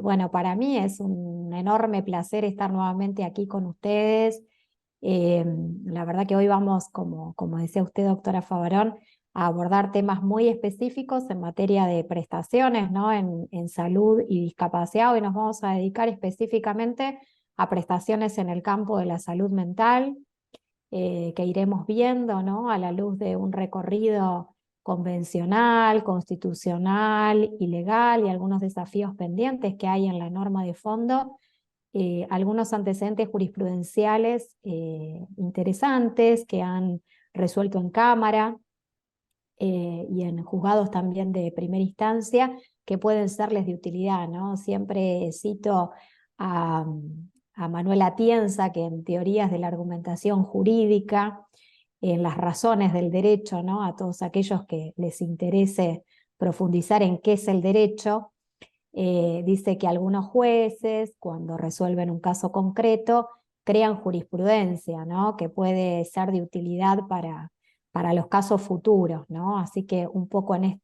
Bueno, para mí es un enorme placer estar nuevamente aquí con ustedes. Eh, la verdad que hoy vamos, como decía usted, doctora Favarón, a abordar temas muy específicos en materia de prestaciones, ¿no? En salud y discapacidad. Hoy nos vamos a dedicar específicamente a prestaciones en el campo de la salud mental, que iremos viendo, ¿no? A la luz de un recorrido convencional, constitucional y legal y algunos desafíos pendientes que hay en la norma de fondo, algunos antecedentes jurisprudenciales interesantes que han resuelto en Cámara y en juzgados también de primera instancia que pueden serles de utilidad, ¿no? Siempre cito a, a Manuel Atienza, que en teorías de la argumentación jurídica, en las razones del derecho, ¿no? A todos aquellos que les interese profundizar en qué es el derecho, dice que algunos jueces, cuando resuelven un caso concreto, crean jurisprudencia, ¿no? Que puede ser de utilidad para los casos futuros, ¿no? Así que un poco en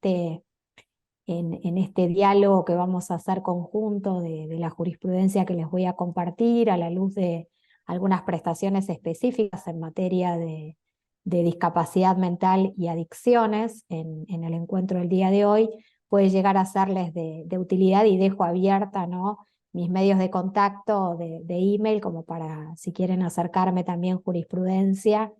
este diálogo que vamos a hacer conjunto de la jurisprudencia que les voy a compartir a la luz de algunas prestaciones específicas en materia de discapacidad mental y adicciones en el encuentro del día de hoy, puede llegar a serles de utilidad y dejo abierta, ¿no? Mis medios de contacto de email como para si quieren acercarme también jurisprudencia,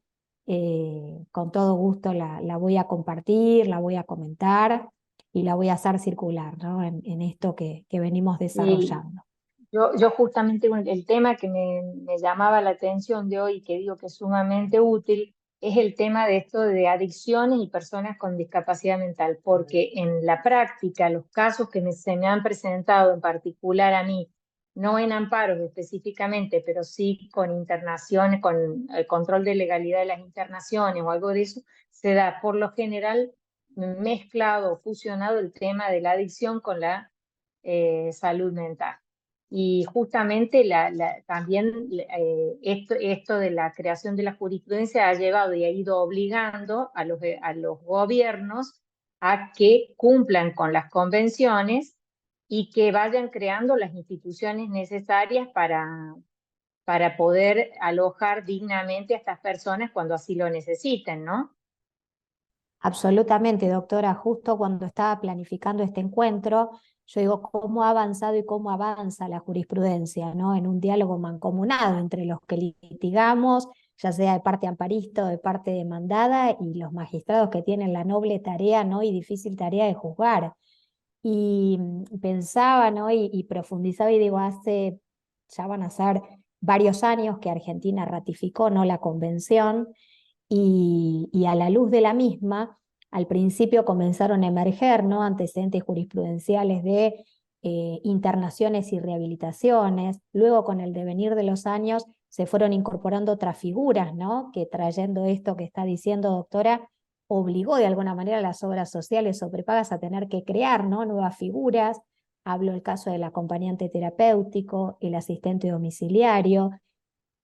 con todo gusto la voy a compartir, la voy a comentar y la voy a hacer circular, ¿no? En esto que venimos Y desarrollando. yo justamente el tema que me llamaba la atención de hoy y que digo que es sumamente útil es el tema de esto de adicciones y personas con discapacidad mental, porque en la práctica los casos se me han presentado en particular a mí, no en amparos específicamente, pero sí con internaciones, con el control de legalidad de las internaciones o algo de eso, se da por lo general mezclado o fusionado el tema de la adicción con la salud mental. Y justamente también esto de la creación de la jurisprudencia ha llevado y ha ido obligando a los gobiernos a que cumplan con las convenciones y que vayan creando las instituciones necesarias para poder alojar dignamente a estas personas cuando así lo necesiten, ¿no? Absolutamente, doctora. Justo cuando estaba planificando este encuentro, yo digo, ¿cómo ha avanzado y cómo avanza la jurisprudencia, ¿no? En un diálogo mancomunado entre los que litigamos, ya sea de parte amparista o de parte demandada, y los magistrados que tienen la noble tarea, ¿no? Y difícil tarea de juzgar. Y pensaba, ¿no? Y profundizaba y digo, ya van a ser varios años que Argentina ratificó, ¿no? La convención y a la luz de la misma, al principio comenzaron a emerger, ¿no? Antecedentes jurisprudenciales de internaciones y rehabilitaciones, luego con el devenir de los años se fueron incorporando otras figuras, ¿no? Que trayendo esto que está diciendo doctora, obligó de alguna manera a las obras sociales o prepagas a tener que crear, ¿no? Nuevas figuras. Hablo del caso del acompañante terapéutico, el asistente domiciliario,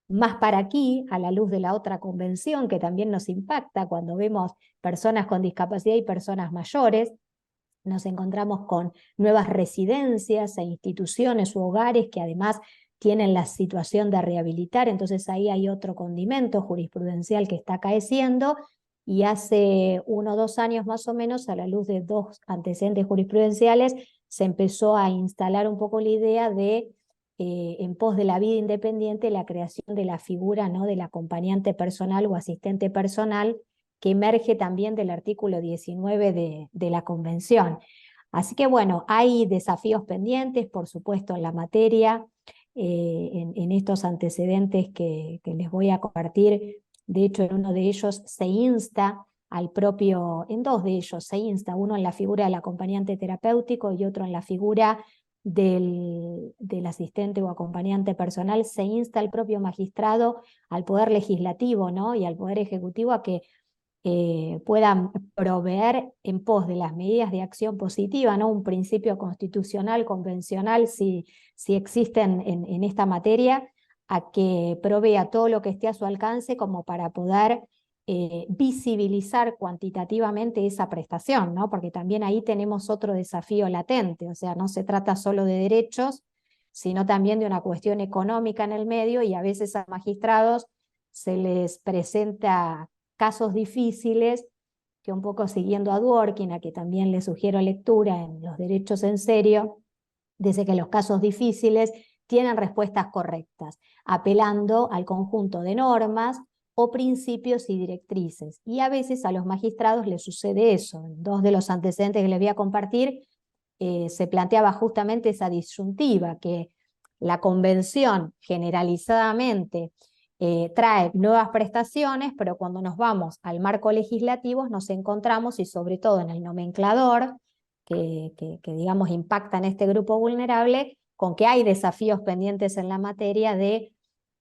más para aquí, a la luz de la otra convención que también nos impacta cuando vemos personas con discapacidad y personas mayores, nos encontramos con nuevas residencias e instituciones u hogares que además tienen la situación de rehabilitar, entonces ahí hay otro condimento jurisprudencial que está acaeciendo y hace 1 o 2 años más o menos, a la luz de dos antecedentes jurisprudenciales, se empezó a instalar un poco la idea de en pos de la vida independiente, la creación de la figura, ¿no? Del acompañante personal o asistente personal, que emerge también del artículo 19 de la Convención. Así que bueno, hay desafíos pendientes, por supuesto, en la materia, en estos antecedentes que les voy a compartir. De hecho, en uno de ellos se insta al propio, en dos de ellos se insta, uno en la figura del acompañante terapéutico y otro en la figura del asistente o acompañante personal, se insta al propio magistrado, al Poder Legislativo, ¿no? Y al Poder Ejecutivo a que puedan proveer en pos de las medidas de acción positiva, ¿no? Un principio constitucional, convencional, si existen en esta materia, a que provea todo lo que esté a su alcance como para poder visibilizar cuantitativamente esa prestación, ¿no? Porque también ahí tenemos otro desafío latente, o sea, no se trata solo de derechos, sino también de una cuestión económica en el medio, y a veces a magistrados se les presenta casos difíciles, que un poco siguiendo a Dworkin, a que también le sugiero lectura en Los derechos en serio, dice que los casos difíciles tienen respuestas correctas, apelando al conjunto de normas o principios y directrices. Y a veces a los magistrados les sucede eso. En dos de los antecedentes que les voy a compartir, se planteaba justamente esa disyuntiva, que la convención generalizadamente trae nuevas prestaciones, pero cuando nos vamos al marco legislativo nos encontramos, y sobre todo en el nomenclador, que digamos impacta en este grupo vulnerable, con que hay desafíos pendientes en la materia de,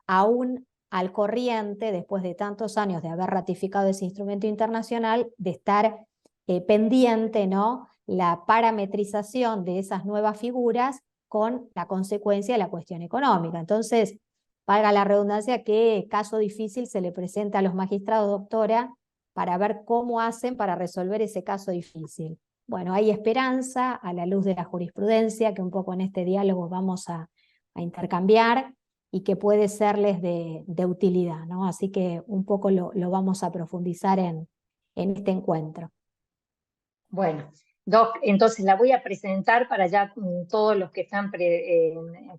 aún al corriente, después de tantos años de haber ratificado ese instrumento internacional, de estar pendiente, ¿no?, la parametrización de esas nuevas figuras con la consecuencia de la cuestión económica. Entonces, valga la redundancia, qué caso difícil se le presenta a los magistrados, doctora, para ver cómo hacen para resolver ese caso difícil. Bueno, hay esperanza a la luz de la jurisprudencia, que un poco en este diálogo vamos a intercambiar, y que puede serles de utilidad, ¿no? Así que un poco lo vamos a profundizar en este encuentro. Bueno, Doc, entonces la voy a presentar para ya todos los que están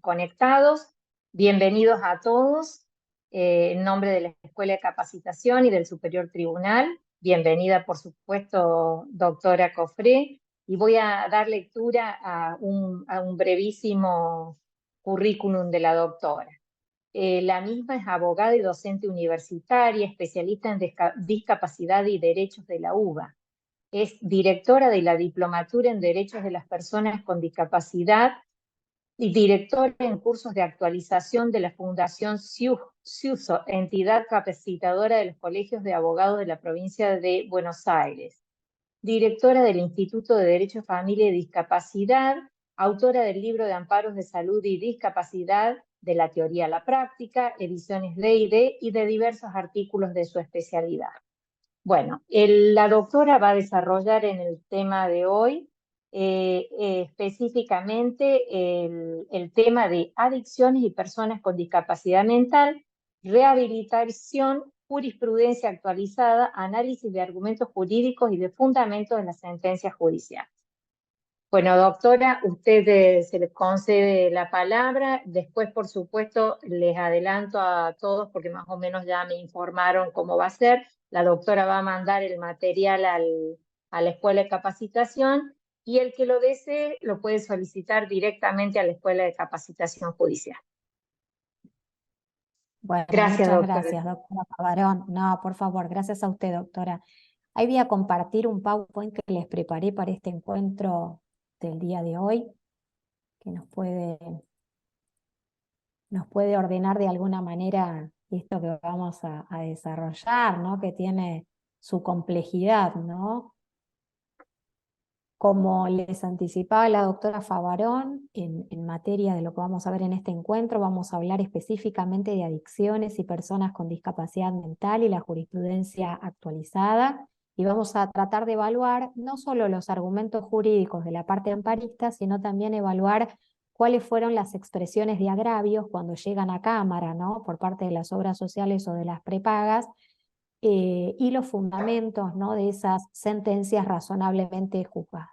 conectados. Bienvenidos a todos. En nombre de la Escuela de Capacitación y del Superior Tribunal, bienvenida, por supuesto, doctora Cofré. Y voy a dar lectura a un brevísimo currículum de la doctora. La misma es abogada y docente universitaria, especialista en discapacidad y derechos de la UBA. Es directora de la Diplomatura en Derechos de las Personas con Discapacidad y directora en cursos de actualización de la Fundación SIUSO, entidad capacitadora de los colegios de abogados de la provincia de Buenos Aires. Directora del Instituto de Derecho, Familia y Discapacidad, autora del libro de amparos de salud y discapacidad, de la teoría a la práctica, ediciones Leide, y de diversos artículos de su especialidad. Bueno, la doctora va a desarrollar en el tema de hoy específicamente el tema de adicciones y personas con discapacidad mental, rehabilitación, jurisprudencia actualizada, análisis de argumentos jurídicos y de fundamentos de las sentencias judiciales. Bueno, doctora, usted se le concede la palabra. Después, por supuesto, les adelanto a todos, porque más o menos ya me informaron cómo va a ser. La doctora va a mandar el material a la Escuela de Capacitación, y el que lo desee lo puede solicitar directamente a la Escuela de Capacitación Judicial. Bueno, Gracias, muchas doctora. gracias, doctora Pavarón. No, por favor, gracias a usted, doctora. Ahí voy a compartir un PowerPoint que les preparé para este encuentro del día de hoy, que nos puede ordenar de alguna manera esto que vamos a desarrollar, ¿no?, que tiene su complejidad, ¿no? Como les anticipaba la doctora Favarón, en materia de lo que vamos a ver en este encuentro, vamos a hablar específicamente de adicciones y personas con discapacidad mental y la jurisprudencia actualizada, y vamos a tratar de evaluar no solo los argumentos jurídicos de la parte amparista, sino también evaluar cuáles fueron las expresiones de agravios cuando llegan a cámara, ¿no?, por parte de las obras sociales o de las prepagas, y los fundamentos, ¿no?, de esas sentencias razonablemente juzgadas.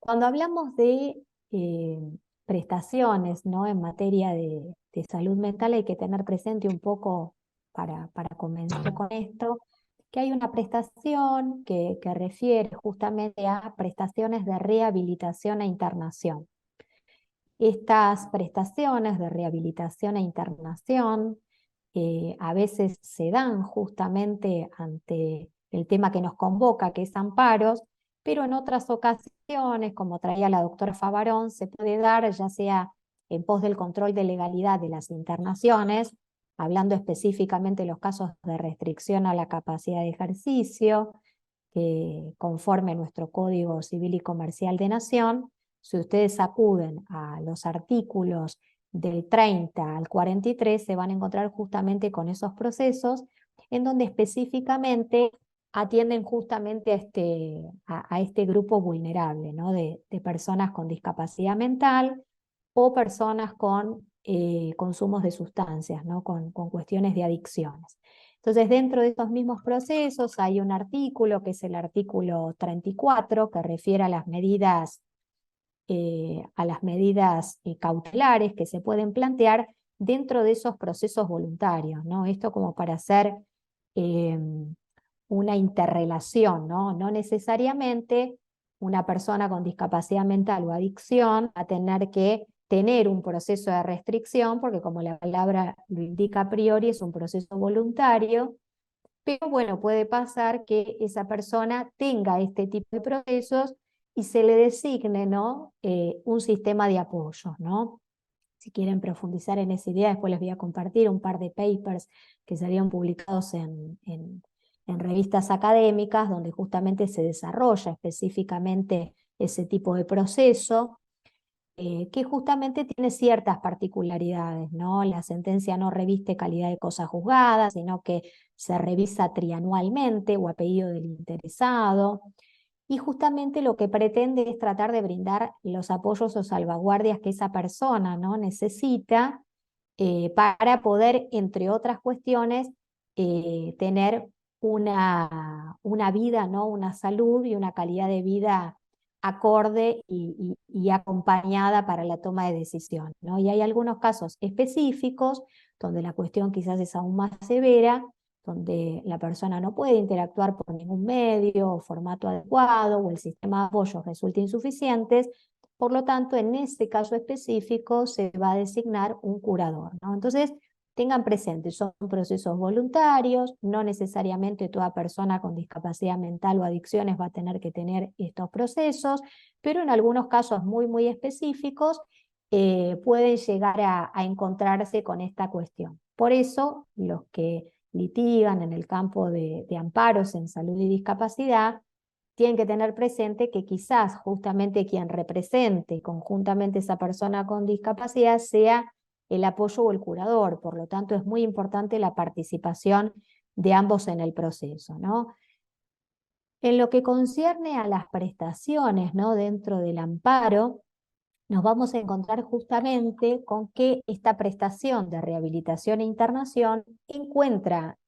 Cuando hablamos de prestaciones, ¿no?, en materia de salud mental, hay que tener presente un poco, para comenzar con esto, que hay una prestación que refiere justamente a prestaciones de rehabilitación e internación. Estas prestaciones de rehabilitación e internación a veces se dan justamente ante el tema que nos convoca, que es amparos, pero en otras ocasiones, como traía la doctora Favarón, se puede dar ya sea en pos del control de legalidad de las internaciones, hablando específicamente de los casos de restricción a la capacidad de ejercicio, conforme nuestro Código Civil y Comercial de Nación. Si ustedes acuden a los artículos del 30 al 43 se van a encontrar justamente con esos procesos en donde específicamente atienden justamente a este grupo vulnerable, ¿no? De personas con discapacidad mental o personas con consumos de sustancias, ¿no? Con cuestiones de adicciones. Entonces, dentro de estos mismos procesos hay un artículo, que es el artículo 34, que refiere a las medidas cautelares que se pueden plantear dentro de esos procesos voluntarios, ¿no? Esto como para hacer eh, una interrelación, ¿no? No necesariamente una persona con discapacidad mental o adicción va a tener que tener un proceso de restricción, porque como la palabra lo indica a priori, es un proceso voluntario, pero bueno, puede pasar que esa persona tenga este tipo de procesos y se le designe, ¿no? Un sistema de apoyo, ¿no? Si quieren profundizar en esa idea, después les voy a compartir un par de papers que serían publicados en revistas académicas, donde justamente se desarrolla específicamente ese tipo de proceso, que justamente tiene ciertas particularidades, ¿no? La sentencia no reviste calidad de cosa juzgada, sino que se revisa trianualmente o a pedido del interesado, y justamente lo que pretende es tratar de brindar los apoyos o salvaguardias que esa persona, ¿no? necesita para poder, entre otras cuestiones, tener una vida, ¿no? Una salud y una calidad de vida acorde y acompañada para la toma de decisión, ¿no? Y hay algunos casos específicos donde la cuestión quizás es aún más severa, donde la persona no puede interactuar por ningún medio o formato adecuado, o el sistema de apoyo resulta insuficiente. Por lo tanto, en este caso específico se va a designar un curador, ¿no? Entonces, tengan presente, son procesos voluntarios, no necesariamente toda persona con discapacidad mental o adicciones va a tener que tener estos procesos, pero en algunos casos muy, muy específicos pueden llegar a encontrarse con esta cuestión. Por eso, los que litigan en el campo de amparos en salud y discapacidad tienen que tener presente que quizás justamente quien represente conjuntamente esa persona con discapacidad sea el apoyo o el curador. Por lo tanto, es muy importante la participación de ambos en el proceso, ¿no? En lo que concierne a las prestaciones, ¿no? Dentro del amparo, nos vamos a encontrar justamente con que esta prestación de rehabilitación e internación encuentra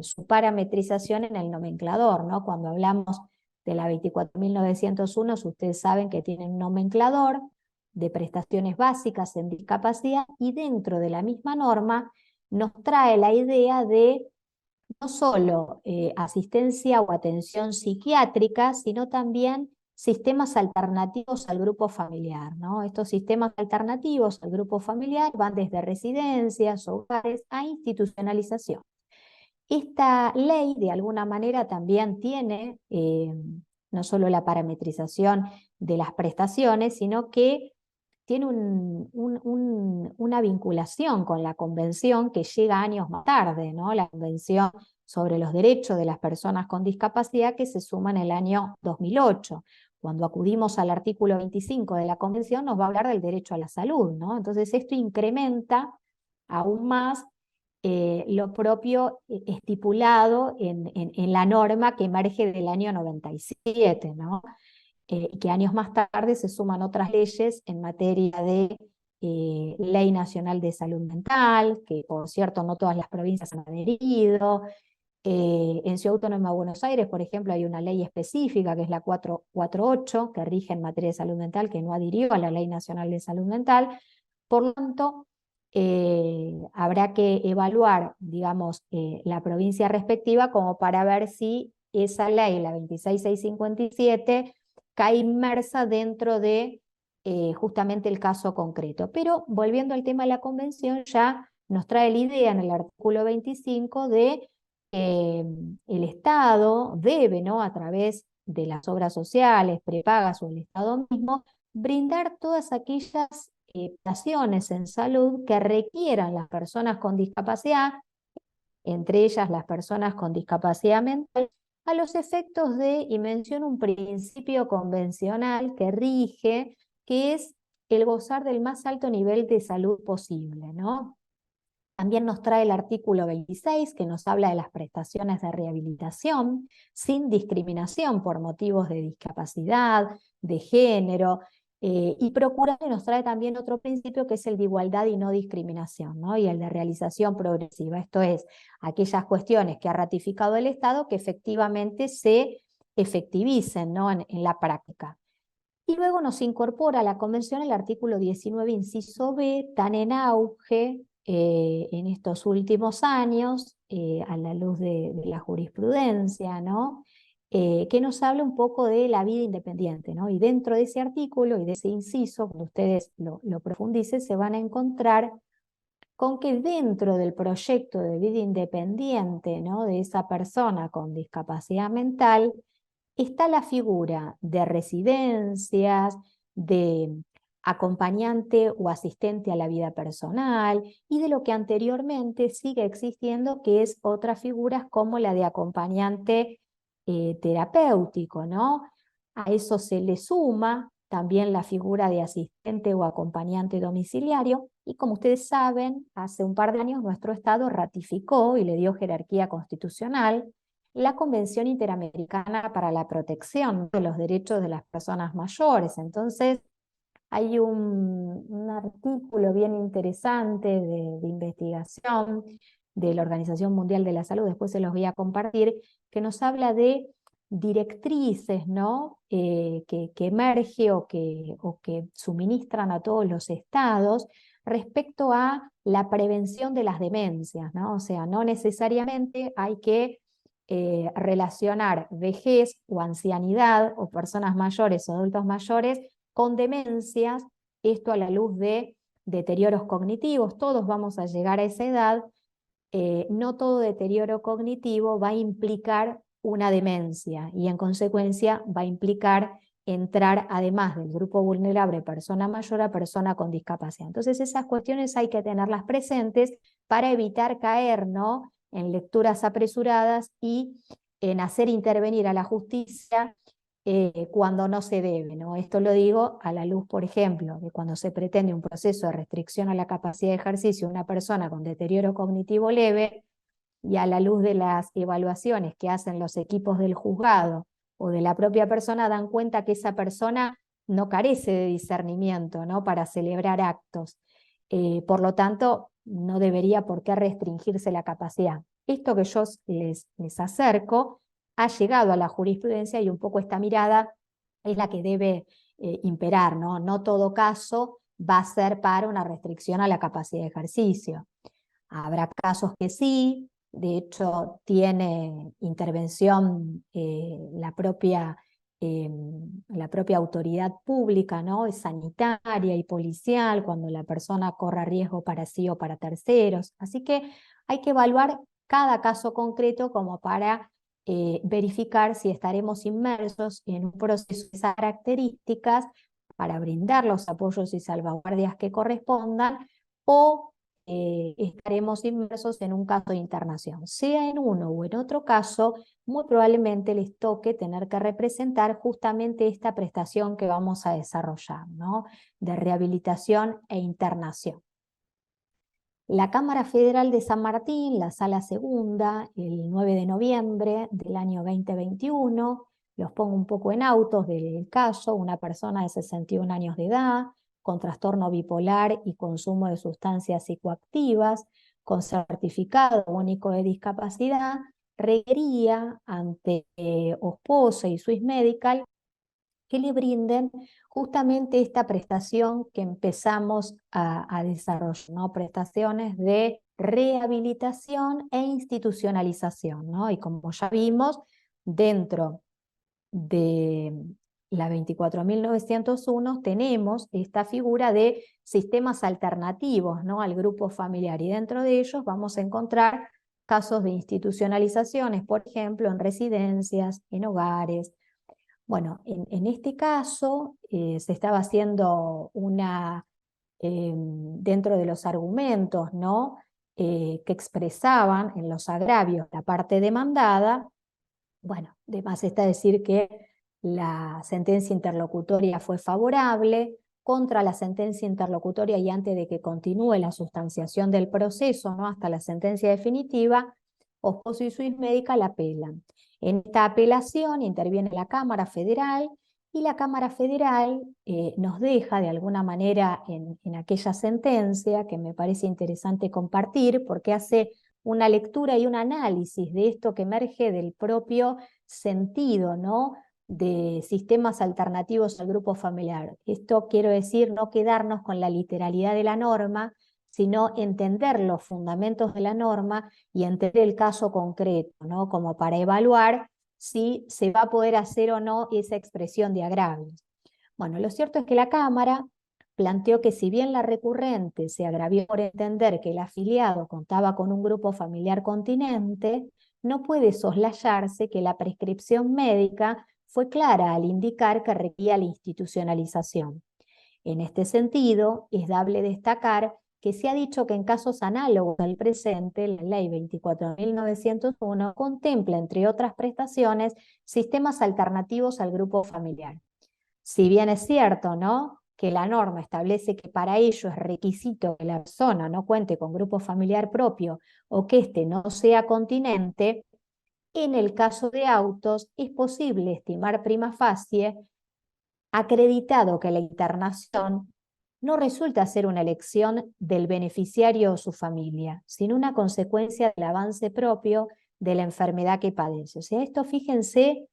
su parametrización en el nomenclador, ¿no? Cuando hablamos de la 24.901, ustedes saben que tienen un nomenclador de prestaciones básicas en discapacidad, y dentro de la misma norma nos trae la idea de no solo asistencia o atención psiquiátrica, sino también sistemas alternativos al grupo familiar, ¿no? Estos sistemas alternativos al grupo familiar van desde residencias, hogares, a institucionalización. Esta ley, de alguna manera, también tiene no solo la parametrización de las prestaciones, sino que tiene una vinculación con la convención que llega años más tarde, ¿no? La Convención sobre los Derechos de las Personas con Discapacidad, que se suma en el año 2008. Cuando acudimos al artículo 25 de la convención, nos va a hablar del derecho a la salud, ¿no? Entonces esto incrementa aún más lo propio estipulado en la norma que emerge del año 97, ¿no? Que años más tarde se suman otras leyes en materia de Ley Nacional de Salud Mental, que por cierto no todas las provincias han adherido. En Ciudad Autónoma de Buenos Aires, por ejemplo, hay una ley específica que es la 448, que rige en materia de salud mental, que no adhirió a la Ley Nacional de Salud Mental. Por lo tanto, habrá que evaluar, digamos, la provincia respectiva como para ver si esa ley, la 26657, cae inmersa dentro de justamente el caso concreto. Pero volviendo al tema de la convención, ya nos trae la idea en el artículo 25 de el Estado debe, ¿no? A través de las obras sociales, prepagas o el Estado mismo, brindar todas aquellas prestaciones en salud que requieran las personas con discapacidad, entre ellas las personas con discapacidad mental, a los efectos de, y menciono un principio convencional que rige, que es el gozar del más alto nivel de salud posible, ¿no? También nos trae el artículo 26, que nos habla de las prestaciones de rehabilitación sin discriminación por motivos de discapacidad, de género, y procura que nos trae también otro principio que es el de igualdad y no discriminación, ¿no? Y el de realización progresiva. Esto es, aquellas cuestiones que ha ratificado el Estado que efectivamente se efectivicen, ¿no? en la práctica. Y luego nos incorpora a la Convención el artículo 19, inciso B, tan en auge en estos últimos años, a la luz de la jurisprudencia, ¿no? Que nos habla un poco de la vida independiente, ¿no? Y dentro de ese artículo y de ese inciso, cuando ustedes lo profundicen, se van a encontrar con que dentro del proyecto de vida independiente, ¿no? De esa persona con discapacidad mental, está la figura de residencias, de acompañante o asistente a la vida personal y de lo que anteriormente sigue existiendo, que es otras figuras como la de acompañante terapéutico, ¿no? A eso se le suma también la figura de asistente o acompañante domiciliario y como ustedes saben, hace un par de años nuestro Estado ratificó y le dio jerarquía constitucional la Convención Interamericana para la Protección de los Derechos de las Personas Mayores. Entonces, hay un artículo bien interesante de investigación de la Organización Mundial de la Salud, después se los voy a compartir, que nos habla de directrices, ¿no? Que emerge o que suministran a todos los estados respecto a la prevención de las demencias, ¿no? O sea, no necesariamente hay que relacionar vejez o ancianidad o personas mayores o adultos mayores con demencias, esto a la luz de deterioros cognitivos, todos vamos a llegar a esa edad, no todo deterioro cognitivo va a implicar una demencia y en consecuencia va a implicar entrar además del grupo vulnerable persona mayor a persona con discapacidad. Entonces esas cuestiones hay que tenerlas presentes para evitar caer, ¿no? En lecturas apresuradas y en hacer intervenir a la justicia cuando no se debe, ¿no? Esto lo digo a la luz, por ejemplo, de cuando se pretende un proceso de restricción a la capacidad de ejercicio de una persona con deterioro cognitivo leve y a la luz de las evaluaciones que hacen los equipos del juzgado o de la propia persona, dan cuenta que esa persona no carece de discernimiento, ¿no? Para celebrar actos. Por lo tanto, no debería por qué restringirse la capacidad. Esto que yo les acerco ha llegado a la jurisprudencia y un poco esta mirada es la que debe imperar, ¿no? No todo caso va a ser para una restricción a la capacidad de ejercicio. Habrá casos que sí, de hecho tiene intervención la propia autoridad pública, ¿no? Es sanitaria y policial cuando la persona corra riesgo para sí o para terceros. Así que hay que evaluar cada caso concreto como para verificar si estaremos inmersos en un proceso de esas características para brindar los apoyos y salvaguardias que correspondan o estaremos inmersos en un caso de internación. Sea en uno o en otro caso, muy probablemente les toque tener que representar justamente esta prestación que vamos a desarrollar, ¿no? De rehabilitación e internación. La Cámara Federal de San Martín, la Sala Segunda, el 9 de noviembre del año 2021, los pongo un poco en autos del caso, una persona de 61 años de edad, con trastorno bipolar y consumo de sustancias psicoactivas, con certificado único de discapacidad, requería ante OSPOSE y Swiss Medical que le brinden justamente esta prestación que empezamos a desarrollar, ¿no? Prestaciones de rehabilitación e institucionalización, ¿no? Y como ya vimos, dentro de la 24.901 tenemos esta figura de sistemas alternativos, ¿no? Al grupo familiar y dentro de ellos vamos a encontrar casos de institucionalizaciones, por ejemplo, en residencias, en hogares. Bueno, en este caso se estaba haciendo dentro de los argumentos, ¿no? Que expresaban en los agravios la parte demandada. Bueno, de más está decir que la sentencia interlocutoria fue favorable, contra la sentencia interlocutoria y antes de que continúe la sustanciación del proceso, ¿no? Hasta la sentencia definitiva, Osposo y Swiss Medical apelan. En esta apelación interviene la Cámara Federal y la Cámara Federal nos deja de alguna manera en aquella sentencia, que me parece interesante compartir, porque hace una lectura y un análisis de esto que emerge del propio sentido, ¿no?, de sistemas alternativos al grupo familiar. Esto quiero decir, no quedarnos con la literalidad de la norma, sino entender los fundamentos de la norma y entender el caso concreto, ¿no?, como para evaluar si se va a poder hacer o no esa expresión de agravios. Bueno, lo cierto es que la Cámara planteó que si bien la recurrente se agravió por entender que el afiliado contaba con un grupo familiar continente, no puede soslayarse que la prescripción médica fue clara al indicar que requería la institucionalización. En este sentido, es dable destacar que se ha dicho que en casos análogos al presente, la Ley 24.901 contempla, entre otras prestaciones, sistemas alternativos al grupo familiar. Si bien es cierto, ¿no?, que la norma establece que para ello es requisito que la persona no cuente con grupo familiar propio o que éste no sea continente, en el caso de autos es posible estimar prima facie acreditado que la internación no resulta ser una elección del beneficiario o su familia, sino una consecuencia del avance propio de la enfermedad que padece. O sea, esto, fíjense,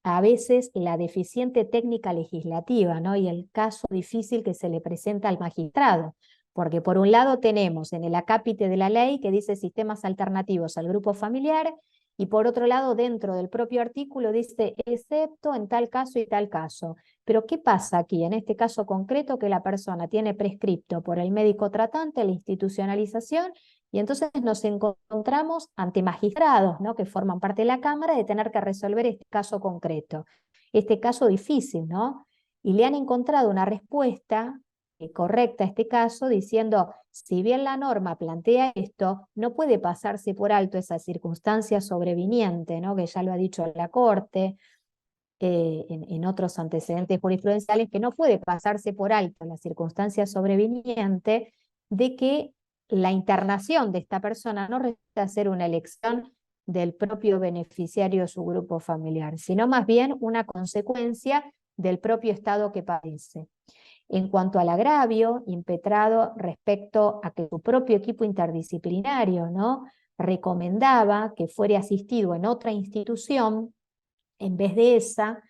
a veces la deficiente técnica legislativa, ¿no?, y el caso difícil que se le presenta al magistrado, porque por un lado tenemos en el acápite de la ley que dice sistemas alternativos al grupo familiar, y por otro lado dentro del propio artículo dice excepto en tal caso y tal caso. Pero ¿qué pasa aquí en este caso concreto? Que la persona tiene prescripto por el médico tratante la institucionalización, y entonces nos encontramos ante magistrados, ¿no?, que forman parte de la Cámara, de tener que resolver este caso concreto, este caso difícil, ¿no? Y le han encontrado una respuesta correcta a este caso, diciendo, si bien la norma plantea esto, no puede pasarse por alto esa circunstancia sobreviniente, ¿no?, que ya lo ha dicho la Corte en otros antecedentes jurisprudenciales, que no puede pasarse por alto la circunstancia sobreviniente de que la internación de esta persona no resulta ser una elección del propio beneficiario de su grupo familiar, sino más bien una consecuencia del propio estado que padece. En cuanto al agravio impetrado respecto a que su propio equipo interdisciplinario, ¿no?, recomendaba que fuera asistido en otra institución en vez de esa,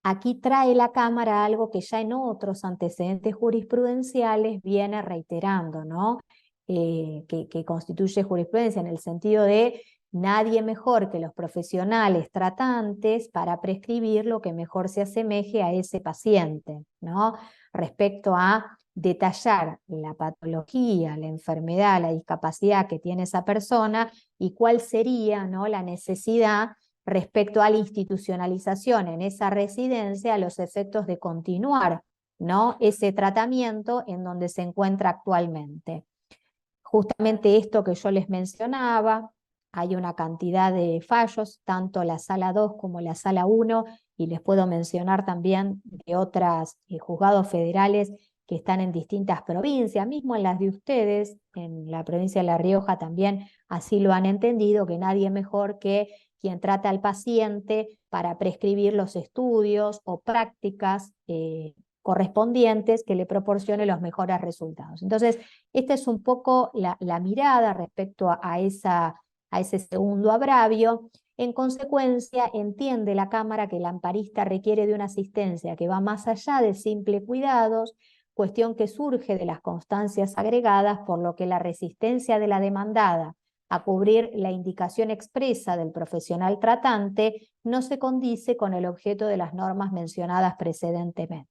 aquí trae la Cámara algo que ya en otros antecedentes jurisprudenciales viene reiterando, ¿no?, que constituye jurisprudencia en el sentido de nadie mejor que los profesionales tratantes para prescribir lo que mejor se asemeje a ese paciente, ¿no?, respecto a detallar la patología, la enfermedad, la discapacidad que tiene esa persona y cuál sería, ¿no?, la necesidad respecto a la institucionalización en esa residencia a los efectos de continuar, ¿no?, ese tratamiento en donde se encuentra actualmente. Justamente esto que yo les mencionaba, hay una cantidad de fallos, tanto la Sala 2 como la Sala 1, y les puedo mencionar también de otros juzgados federales que están en distintas provincias, mismo en las de ustedes, en la provincia de La Rioja también así lo han entendido, que nadie mejor que quien trata al paciente para prescribir los estudios o prácticas correspondientes que le proporcione los mejores resultados. Entonces, esta es un poco la mirada respecto a ese segundo agravio. En consecuencia, entiende la Cámara que el amparista requiere de una asistencia que va más allá de simple cuidados, cuestión que surge de las constancias agregadas, por lo que la resistencia de la demandada a cubrir la indicación expresa del profesional tratante no se condice con el objeto de las normas mencionadas precedentemente.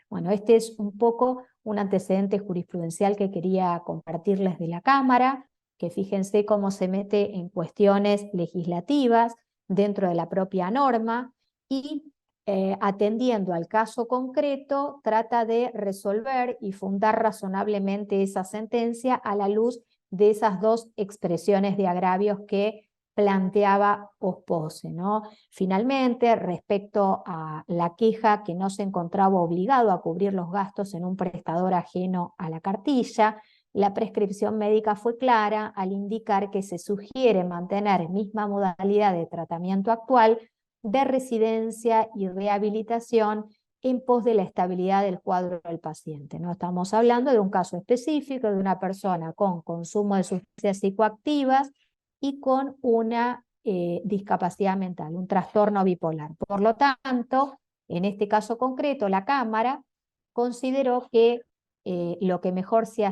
Bueno, este es un poco un antecedente jurisprudencial que quería compartirles de la Cámara, que fíjense cómo se mete en cuestiones legislativas dentro de la propia norma y atendiendo al caso concreto, trata de resolver y fundar razonablemente esa sentencia a la luz de esas dos expresiones de agravios que planteaba Ospose, ¿no? Finalmente, respecto a la queja que no se encontraba obligado a cubrir los gastos en un prestador ajeno a la cartilla, la prescripción médica fue clara al indicar que se sugiere mantener misma modalidad de tratamiento actual de residencia y rehabilitación en pos de la estabilidad del cuadro del paciente. No estamos hablando de un caso específico de una persona con consumo de sustancias psicoactivas y con una discapacidad mental, un trastorno bipolar. Por lo tanto, en este caso concreto, la Cámara consideró que lo que mejor se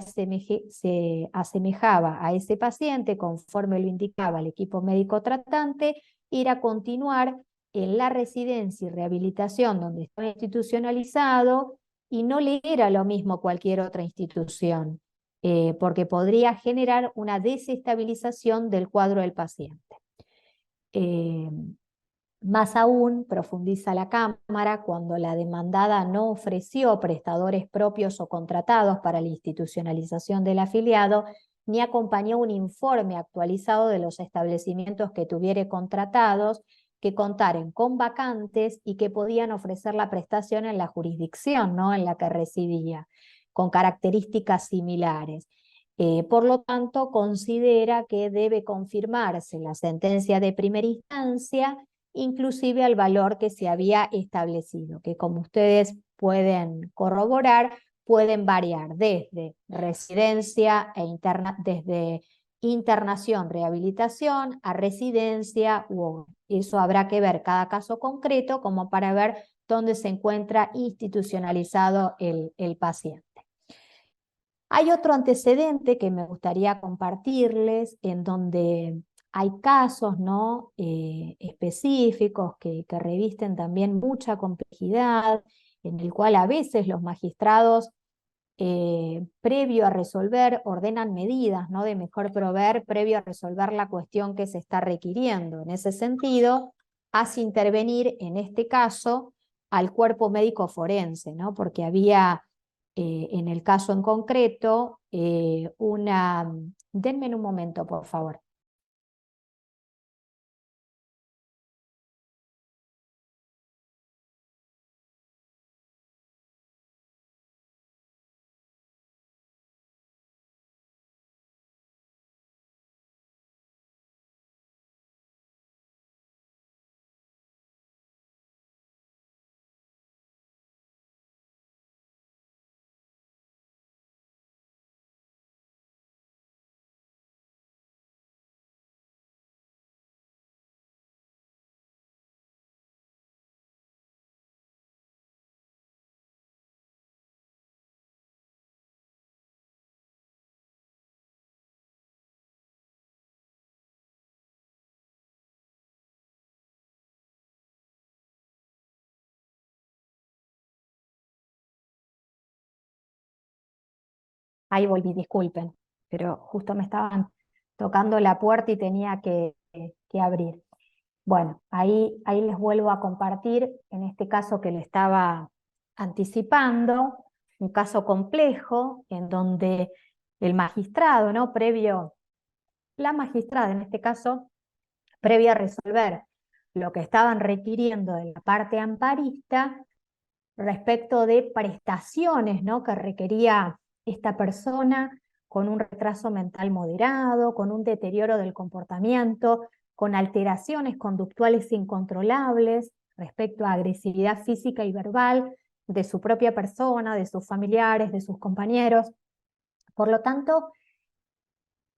asemejaba a ese paciente, conforme lo indicaba el equipo médico tratante, era continuar en la residencia y rehabilitación donde estaba institucionalizado, y no le era lo mismo cualquier otra institución, porque podría generar una desestabilización del cuadro del paciente. Más aún, profundiza la Cámara, cuando la demandada no ofreció prestadores propios o contratados para la institucionalización del afiliado, ni acompañó un informe actualizado de los establecimientos que tuviere contratados, que contaren con vacantes y que podían ofrecer la prestación en la jurisdicción, ¿no?, en la que residía, con características similares. Por lo tanto, considera que debe confirmarse la sentencia de primera instancia, inclusive al valor que se había establecido, que, como ustedes pueden corroborar, pueden variar desde residencia desde internación, rehabilitación, a residencia u hogar. Eso habrá que ver cada caso concreto como para ver dónde se encuentra institucionalizado el paciente. Hay otro antecedente que me gustaría compartirles, en donde hay casos, ¿no?, específicos que revisten también mucha complejidad, en el cual a veces los magistrados, previo a resolver, ordenan medidas, ¿no?, de mejor proveer, previo a resolver la cuestión que se está requiriendo. En ese sentido, hace intervenir, en este caso, al cuerpo médico forense, ¿no?, porque había, en el caso en concreto, denme un momento, por favor. Ahí volví, disculpen, pero justo me estaban tocando la puerta y tenía que abrir. Bueno, ahí les vuelvo a compartir, en este caso que le estaba anticipando, un caso complejo en donde el magistrado, ¿no?, la magistrada en este caso, previo a resolver lo que estaban requiriendo de la parte amparista, respecto de prestaciones, ¿no?, que requería esta persona con un retraso mental moderado, con un deterioro del comportamiento, con alteraciones conductuales incontrolables respecto a agresividad física y verbal de su propia persona, de sus familiares, de sus compañeros. Por lo tanto,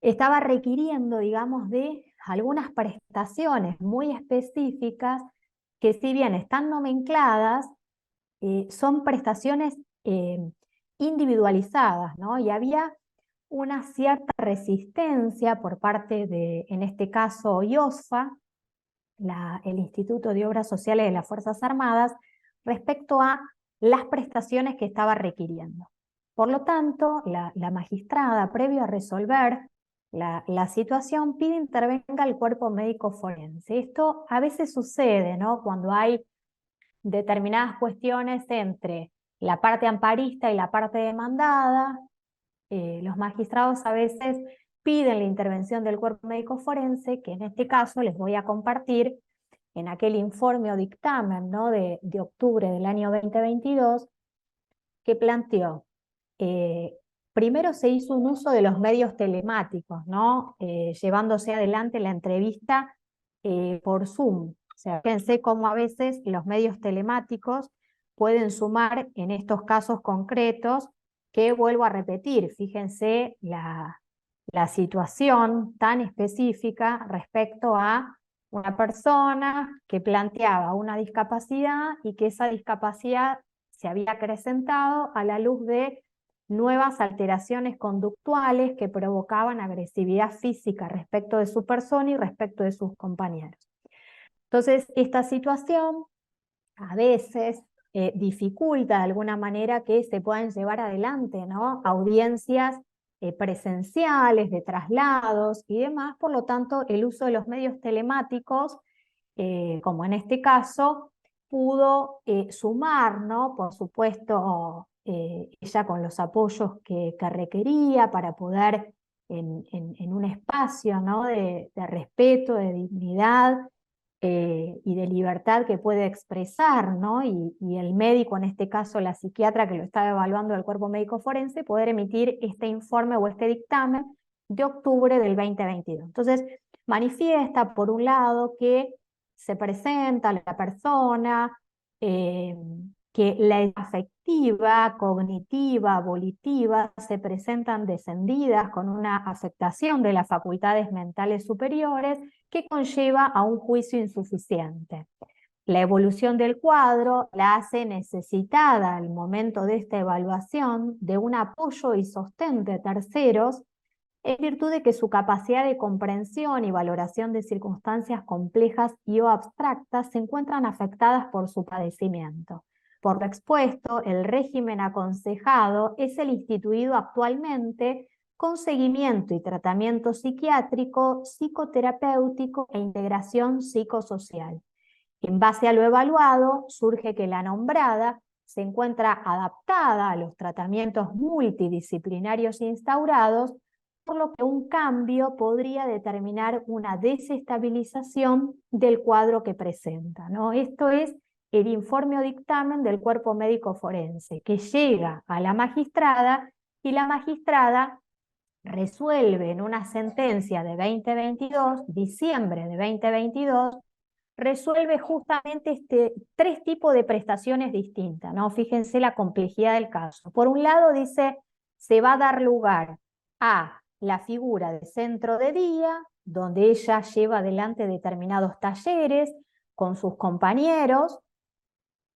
estaba requiriendo, digamos, de algunas prestaciones muy específicas que, si bien están nomencladas, son prestaciones individualizadas, ¿no? Y había una cierta resistencia por parte de, en este caso, IOSFA, el Instituto de Obras Sociales de las Fuerzas Armadas, respecto a las prestaciones que estaba requiriendo. Por lo tanto, la magistrada, previo a resolver la situación, pide intervenga el cuerpo médico forense. Esto a veces sucede, ¿no?, cuando hay determinadas cuestiones entre la parte amparista y la parte demandada. Los magistrados a veces piden la intervención del cuerpo médico forense, que en este caso les voy a compartir en aquel informe o dictamen, ¿no?, de octubre del año 2022, que planteó, primero se hizo un uso de los medios telemáticos, ¿no?, llevándose adelante la entrevista por Zoom. O sea, fíjense cómo a veces los medios telemáticos pueden sumar en estos casos concretos, que vuelvo a repetir, fíjense la situación tan específica respecto a una persona que planteaba una discapacidad y que esa discapacidad se había acrecentado a la luz de nuevas alteraciones conductuales que provocaban agresividad física respecto de su persona y respecto de sus compañeros. Entonces, esta situación a veces dificulta de alguna manera que se puedan llevar adelante, ¿no?, audiencias presenciales, de traslados y demás. Por lo tanto, el uso de los medios telemáticos, como en este caso, pudo sumar, ¿no?, por supuesto, ella con los apoyos que requería para poder en un espacio, ¿no?, de respeto, de dignidad y de libertad que puede expresar, ¿no?, y el médico, en este caso la psiquiatra que lo estaba evaluando del cuerpo médico forense, poder emitir este informe o este dictamen de octubre del 2022. Entonces, manifiesta, por un lado, que se presenta a la persona, que la afectiva, cognitiva, volitiva, se presentan descendidas con una afectación de las facultades mentales superiores que conlleva a un juicio insuficiente. La evolución del cuadro la hace necesitada al momento de esta evaluación de un apoyo y sostén de terceros, en virtud de que su capacidad de comprensión y valoración de circunstancias complejas y o abstractas se encuentran afectadas por su padecimiento. Por lo expuesto, el régimen aconsejado es el instituido actualmente con seguimiento y tratamiento psiquiátrico, psicoterapéutico e integración psicosocial. En base a lo evaluado, surge que la nombrada se encuentra adaptada a los tratamientos multidisciplinarios instaurados, por lo que un cambio podría determinar una desestabilización del cuadro que presenta, ¿no? Esto es el informe o dictamen del cuerpo médico forense, que llega a la magistrada y la magistrada resuelve en una sentencia de 2022, diciembre de 2022, resuelve justamente tres tipos de prestaciones distintas, ¿no? Fíjense la complejidad del caso. Por un lado dice, se va a dar lugar a la figura de centro de día, donde ella lleva adelante determinados talleres con sus compañeros.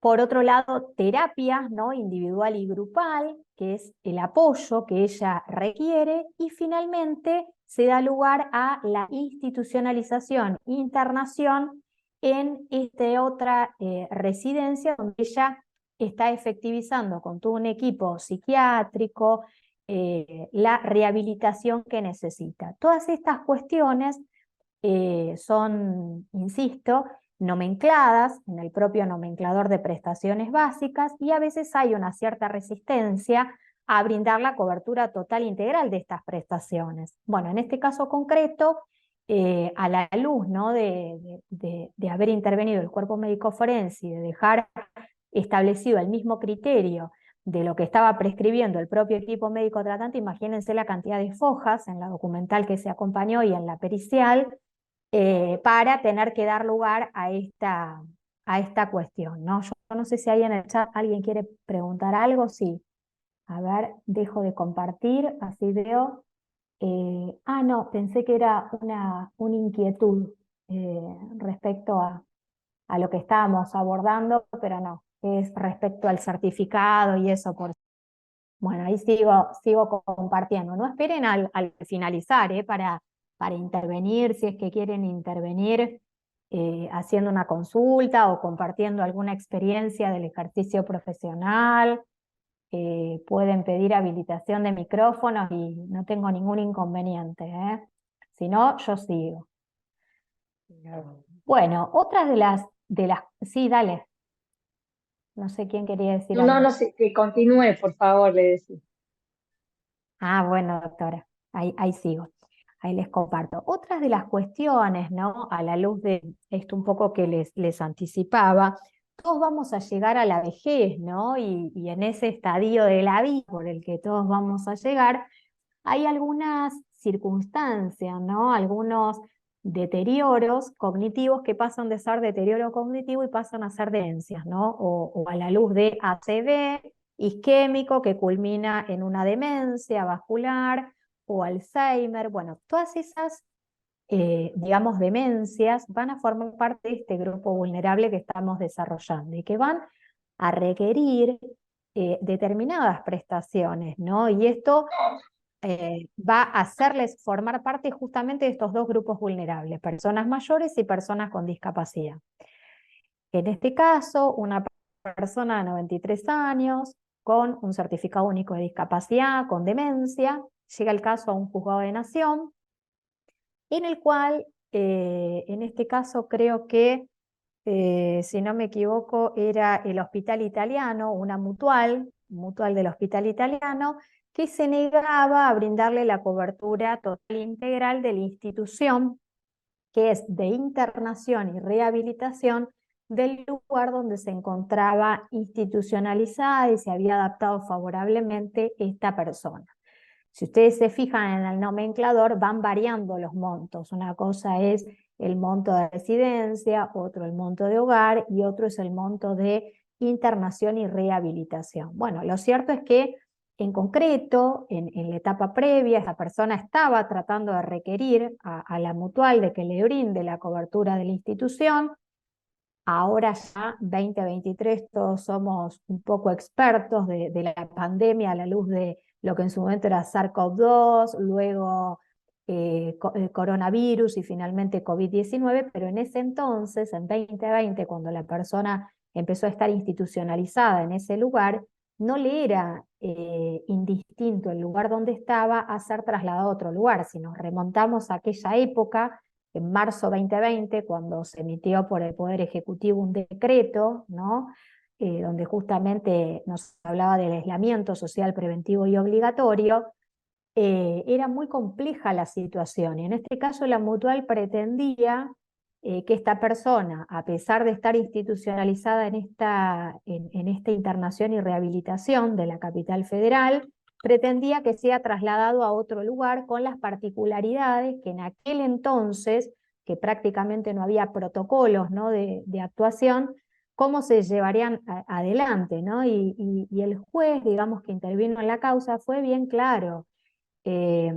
Por otro lado, terapias, ¿no?, individual y grupal, que es el apoyo que ella requiere. Y finalmente se da lugar a la institucionalización, internación en esta otra residencia, donde ella está efectivizando con todo un equipo psiquiátrico la rehabilitación que necesita. Todas estas cuestiones son, insisto, nomencladas en el propio nomenclador de prestaciones básicas, y a veces hay una cierta resistencia a brindar la cobertura total e integral de estas prestaciones. Bueno, en este caso concreto, a la luz, ¿no?, de haber intervenido el cuerpo médico forense y de dejar establecido el mismo criterio de lo que estaba prescribiendo el propio equipo médico tratante, imagínense la cantidad de fojas en la documental que se acompañó y en la pericial, para tener que dar lugar a esta cuestión, ¿no? Yo no sé si ahí en el chat alguien quiere preguntar algo. Sí. A ver, dejo de compartir, así veo. No, pensé que era una inquietud respecto a lo que estábamos abordando, pero no, es respecto al certificado y eso. Bueno, ahí sigo compartiendo. No esperen al finalizar, para intervenir, si es que quieren intervenir haciendo una consulta o compartiendo alguna experiencia del ejercicio profesional. Pueden pedir habilitación de micrófonos y no tengo ningún inconveniente, ¿eh? Si no, yo sigo. Bueno, otras de las... Sí, dale. No sé quién quería decir No, no, algo. no sé, que continúe, por favor, le decía. Bueno, doctora, ahí sigo. ahí les comparto. Otras de las cuestiones, ¿no? A la luz de esto un poco que les anticipaba, todos vamos a llegar a la vejez, ¿no? Y en ese estadio de la vida por el que todos vamos a llegar, hay algunas circunstancias, ¿no? Algunos deterioros cognitivos que pasan de ser deterioro cognitivo y pasan a ser demencias, ¿no? O a la luz de ACV isquémico que culmina en una demencia vascular o Alzheimer. Bueno, todas esas, digamos, demencias van a formar parte de este grupo vulnerable que estamos desarrollando y que van a requerir determinadas prestaciones, ¿no? Y esto va a hacerles formar parte justamente de estos dos grupos vulnerables, personas mayores y personas con discapacidad. En este caso, una persona de 93 años con un certificado único de discapacidad, con demencia, llega el caso a un juzgado de nación, en el cual, en este caso creo que, si no me equivoco, era el Hospital Italiano, una mutual del Hospital Italiano, que se negaba a brindarle la cobertura total e integral de la institución, que es de internación y rehabilitación del lugar donde se encontraba institucionalizada y se había adaptado favorablemente esta persona. Si ustedes se fijan en el nomenclador, van variando los montos. Una cosa es el monto de residencia, otro el monto de hogar y otro es el monto de internación y rehabilitación. Bueno, lo cierto es que en concreto, en la etapa previa, esa persona estaba tratando de requerir a la mutual de que le brinde la cobertura de la institución. Ahora ya 2023 todos somos un poco expertos de la pandemia a la luz de lo que en su momento era SARS-CoV-2, luego coronavirus y finalmente COVID-19, pero en ese entonces, en 2020, cuando la persona empezó a estar institucionalizada en ese lugar, no le era indistinto el lugar donde estaba a ser trasladado a otro lugar. Si nos remontamos a aquella época, en marzo 2020, cuando se emitió por el Poder Ejecutivo un decreto, ¿no? Donde justamente nos hablaba del aislamiento social preventivo y obligatorio, era muy compleja la situación. Y en este caso la mutual pretendía que esta persona, a pesar de estar institucionalizada en esta internación y rehabilitación de la capital federal, pretendía que sea trasladado a otro lugar con las particularidades que en aquel entonces, que prácticamente no había protocolos, ¿no? de actuación, cómo se llevarían adelante, ¿no? Y el juez, digamos, que intervino en la causa fue bien claro. eh,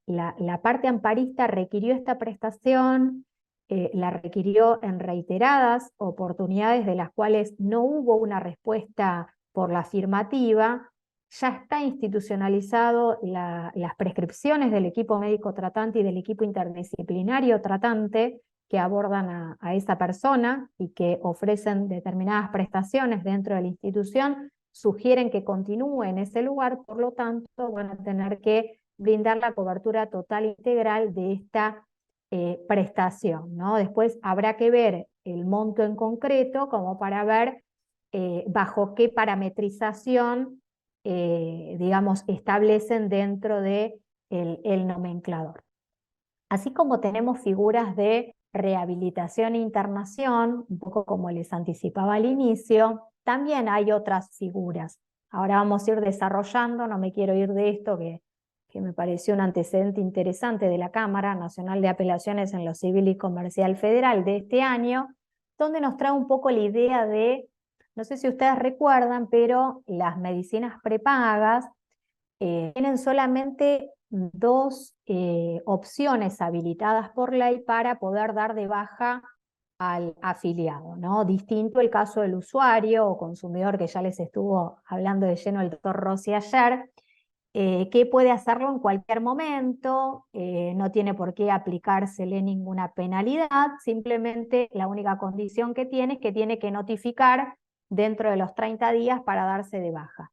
la parte amparista requirió esta prestación, la requirió en reiteradas oportunidades de las cuales no hubo una respuesta por la afirmativa. Ya está institucionalizado las prescripciones del equipo médico tratante y del equipo interdisciplinario tratante que abordan a esa persona y que ofrecen determinadas prestaciones dentro de la institución, sugieren que continúe en ese lugar, por lo tanto van a tener que brindar la cobertura total e integral de esta prestación, ¿no? Después habrá que ver el monto en concreto como para ver bajo qué parametrización, digamos, establecen dentro de el nomenclador. Así como tenemos figuras de rehabilitación e internación, un poco como les anticipaba al inicio, también hay otras figuras. Ahora vamos a ir desarrollando, no me quiero ir de esto, que me pareció un antecedente interesante de la Cámara Nacional de Apelaciones en lo Civil y Comercial Federal de este año, donde nos trae un poco la idea de, no sé si ustedes recuerdan, pero las medicinas prepagas tienen solamente dos opciones habilitadas por ley para poder dar de baja al afiliado, ¿no? Distinto el caso del usuario o consumidor que ya les estuvo hablando de lleno el doctor Rossi ayer, que puede hacerlo en cualquier momento, no tiene por qué aplicársele ninguna penalidad, simplemente la única condición que tiene es que tiene que notificar dentro de los 30 días para darse de baja.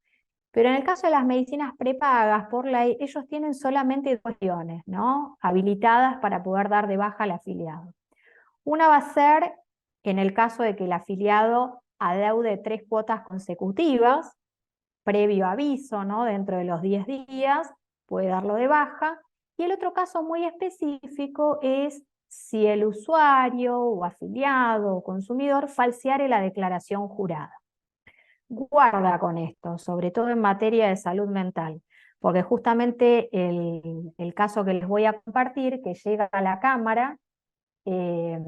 Pero en el caso de las medicinas prepagas por ley, ellos tienen solamente dos opciones, ¿no? Habilitadas para poder dar de baja al afiliado. Una va a ser en el caso de que el afiliado adeude 3 cuotas consecutivas, previo aviso, ¿no? Dentro de los 10 días, puede darlo de baja. Y el otro caso muy específico es si el usuario o afiliado o consumidor falseare la declaración jurada. Guarda con esto, sobre todo en materia de salud mental, porque justamente el caso que les voy a compartir, que llega a eh,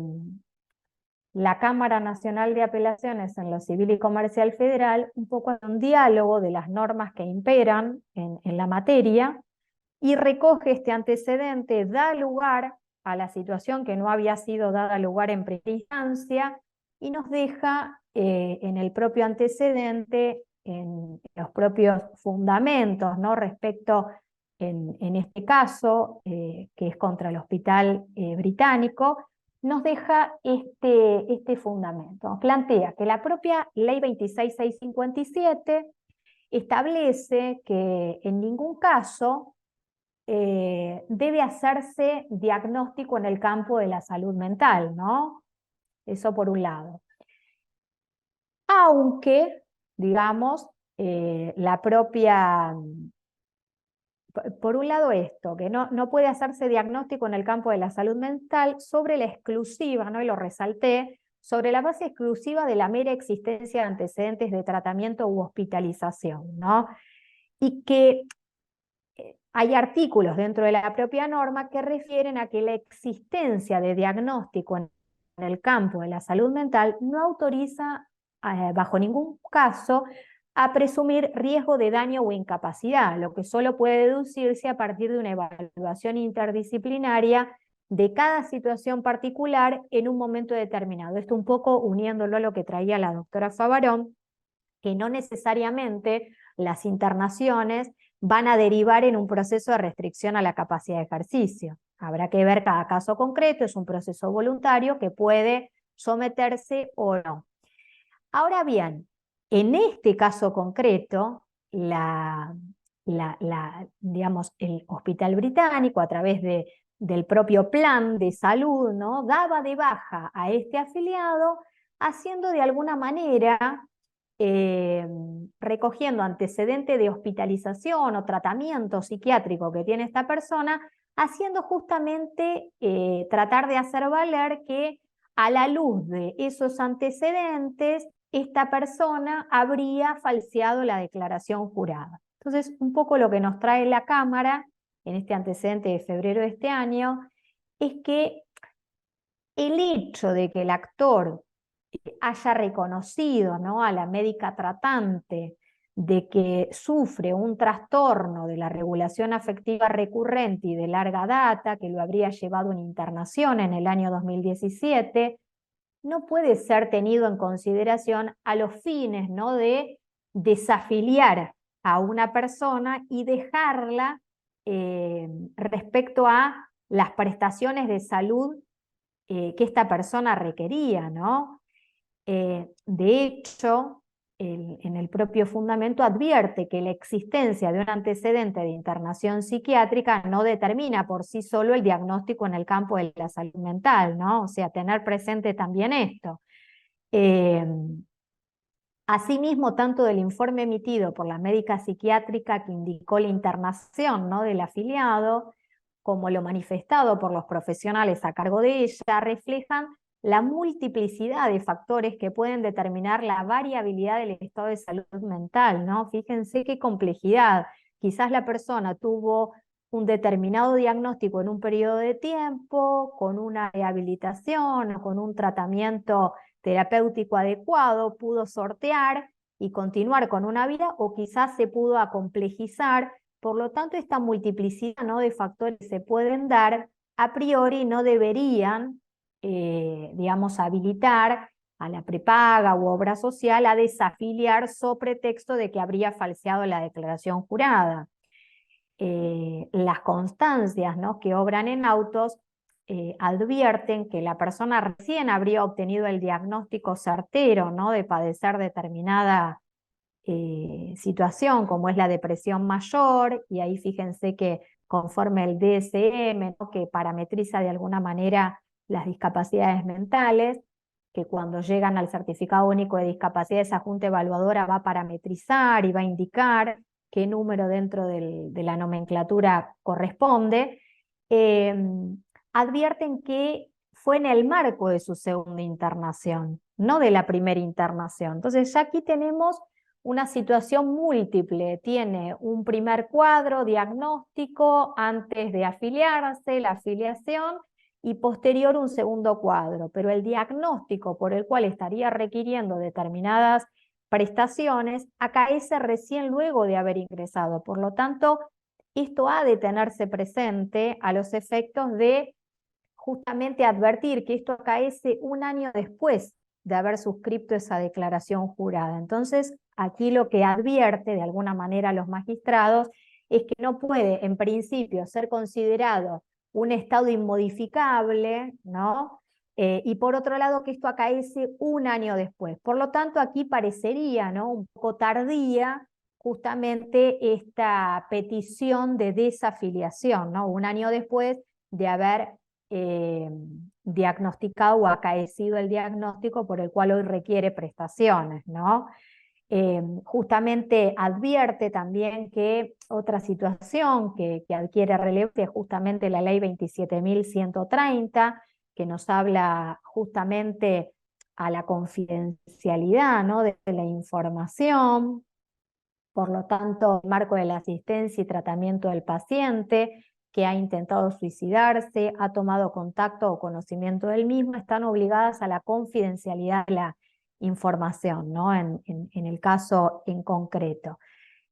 la Cámara Nacional de Apelaciones en lo Civil y Comercial Federal, un poco en un diálogo de las normas que imperan en la materia, y recoge este antecedente, da lugar a la situación que no había sido dada lugar en primera instancia, y nos deja en el propio antecedente, en los propios fundamentos, ¿no? Respecto, en este caso, que es contra el Hospital Británico, nos deja este fundamento. Plantea que la propia Ley 26657 establece que en ningún caso debe hacerse diagnóstico en el campo de la salud mental, ¿no? Eso por un lado. Aunque, digamos, la propia... Por un lado esto, que no puede hacerse diagnóstico en el campo de la salud mental sobre la exclusiva, ¿no? Y lo resalté, sobre la base exclusiva de la mera existencia de antecedentes de tratamiento u hospitalización, ¿no? Y que hay artículos dentro de la propia norma que refieren a que la existencia de diagnóstico en el campo de la salud mental no autoriza bajo ningún caso a presumir riesgo de daño o incapacidad, lo que solo puede deducirse a partir de una evaluación interdisciplinaria de cada situación particular en un momento determinado. Esto un poco uniéndolo a lo que traía la doctora Favarón, que no necesariamente las internaciones van a derivar en un proceso de restricción a la capacidad de ejercicio. Habrá que ver cada caso concreto, es un proceso voluntario que puede someterse o no. Ahora bien, en este caso concreto, digamos, el Hospital Británico, a través del propio plan de salud, ¿no? Daba de baja a este afiliado, haciendo de alguna manera, recogiendo antecedente de hospitalización o tratamiento psiquiátrico que tiene esta persona, haciendo justamente tratar de hacer valer que a la luz de esos antecedentes, esta persona habría falseado la declaración jurada. Entonces, un poco lo que nos trae la Cámara en este antecedente de febrero de este año es que el hecho de que el actor haya reconocido, ¿no?, a la médica tratante de que sufre un trastorno de la regulación afectiva recurrente y de larga data, que lo habría llevado a una internación en el año 2017, no puede ser tenido en consideración a los fines, ¿no?, de desafiliar a una persona y dejarla respecto a las prestaciones de salud que esta persona requería, ¿no? De hecho, en el propio fundamento advierte que la existencia de un antecedente de internación psiquiátrica no determina por sí solo el diagnóstico en el campo de la salud mental, ¿no? O sea, tener presente también esto. Asimismo, tanto del informe emitido por la médica psiquiátrica que indicó la internación, ¿no?, del afiliado, como lo manifestado por los profesionales a cargo de ella, reflejan la multiplicidad de factores que pueden determinar la variabilidad del estado de salud mental, ¿no? Fíjense qué complejidad. Quizás la persona tuvo un determinado diagnóstico en un periodo de tiempo, con una rehabilitación o con un tratamiento terapéutico adecuado, pudo sortear y continuar con una vida, o quizás se pudo acomplejizar. Por lo tanto, esta multiplicidad, ¿no?, de factores se pueden dar, a priori no deberían, digamos, habilitar a la prepaga u obra social a desafiliar sobre pretexto de que habría falseado la declaración jurada. Las constancias, ¿no?, que obran en autos advierten que la persona recién habría obtenido el diagnóstico certero, ¿no?, de padecer determinada situación, como es la depresión mayor, y ahí fíjense que conforme el DSM, ¿no?, que parametriza de alguna manera las discapacidades mentales, que cuando llegan al certificado único de discapacidad, esa junta evaluadora va a parametrizar y va a indicar qué número dentro de la nomenclatura corresponde. eh, advierten que fue en el marco de su segunda internación, no de la primera internación. Entonces ya aquí tenemos una situación múltiple, tiene un primer cuadro diagnóstico antes de afiliarse, la afiliación, y posterior un segundo cuadro, pero el diagnóstico por el cual estaría requiriendo determinadas prestaciones acaece recién luego de haber ingresado. Por lo tanto, esto ha de tenerse presente a los efectos de justamente advertir que esto acaece un año después de haber suscrito esa declaración jurada. Entonces, aquí lo que advierte de alguna manera a los magistrados es que no puede, en principio, ser considerado un estado inmodificable, ¿no? Y por otro lado, que esto acaece un año después. Por lo tanto, aquí parecería, ¿no?, un poco tardía justamente esta petición de desafiliación, ¿no?, un año después de haber eh, diagnosticado o acaecido el diagnóstico por el cual hoy requiere prestaciones, ¿no? Justamente advierte también que otra situación que adquiere relevancia es justamente la ley 27.130, que nos habla justamente a la confidencialidad, ¿no?, de la información. Por lo tanto, el marco de la asistencia y tratamiento del paciente que ha intentado suicidarse, ha tomado contacto o conocimiento del mismo, están obligadas a la confidencialidad de la información, ¿no?, en el caso en concreto.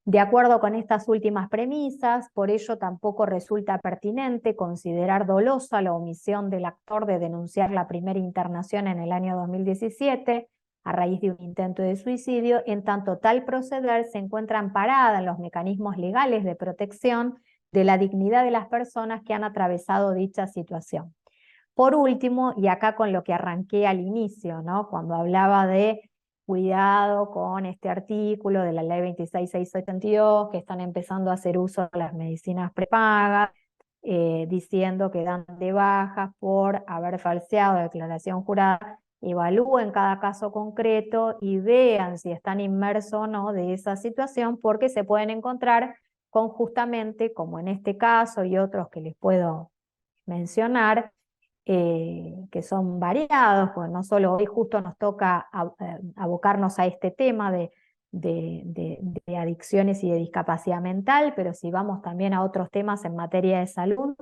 De acuerdo con estas últimas premisas, por ello tampoco resulta pertinente considerar dolosa la omisión del actor de denunciar la primera internación en el año 2017 a raíz de un intento de suicidio, en tanto tal proceder se encuentra amparada en los mecanismos legales de protección de la dignidad de las personas que han atravesado dicha situación. Por último, y acá con lo que arranqué al inicio, ¿no?, cuando hablaba de cuidado con este artículo de la ley 26.682, que están empezando a hacer uso de las medicinas prepagas, diciendo que dan de bajas por haber falseado declaración jurada. Evalúen cada caso concreto y vean si están inmersos o no de esa situación, porque se pueden encontrar con justamente, como en este caso y otros que les puedo mencionar, que son variados, pues no solo hoy justo nos toca abocarnos a este tema de adicciones y de discapacidad mental, pero si vamos también a otros temas en materia de salud,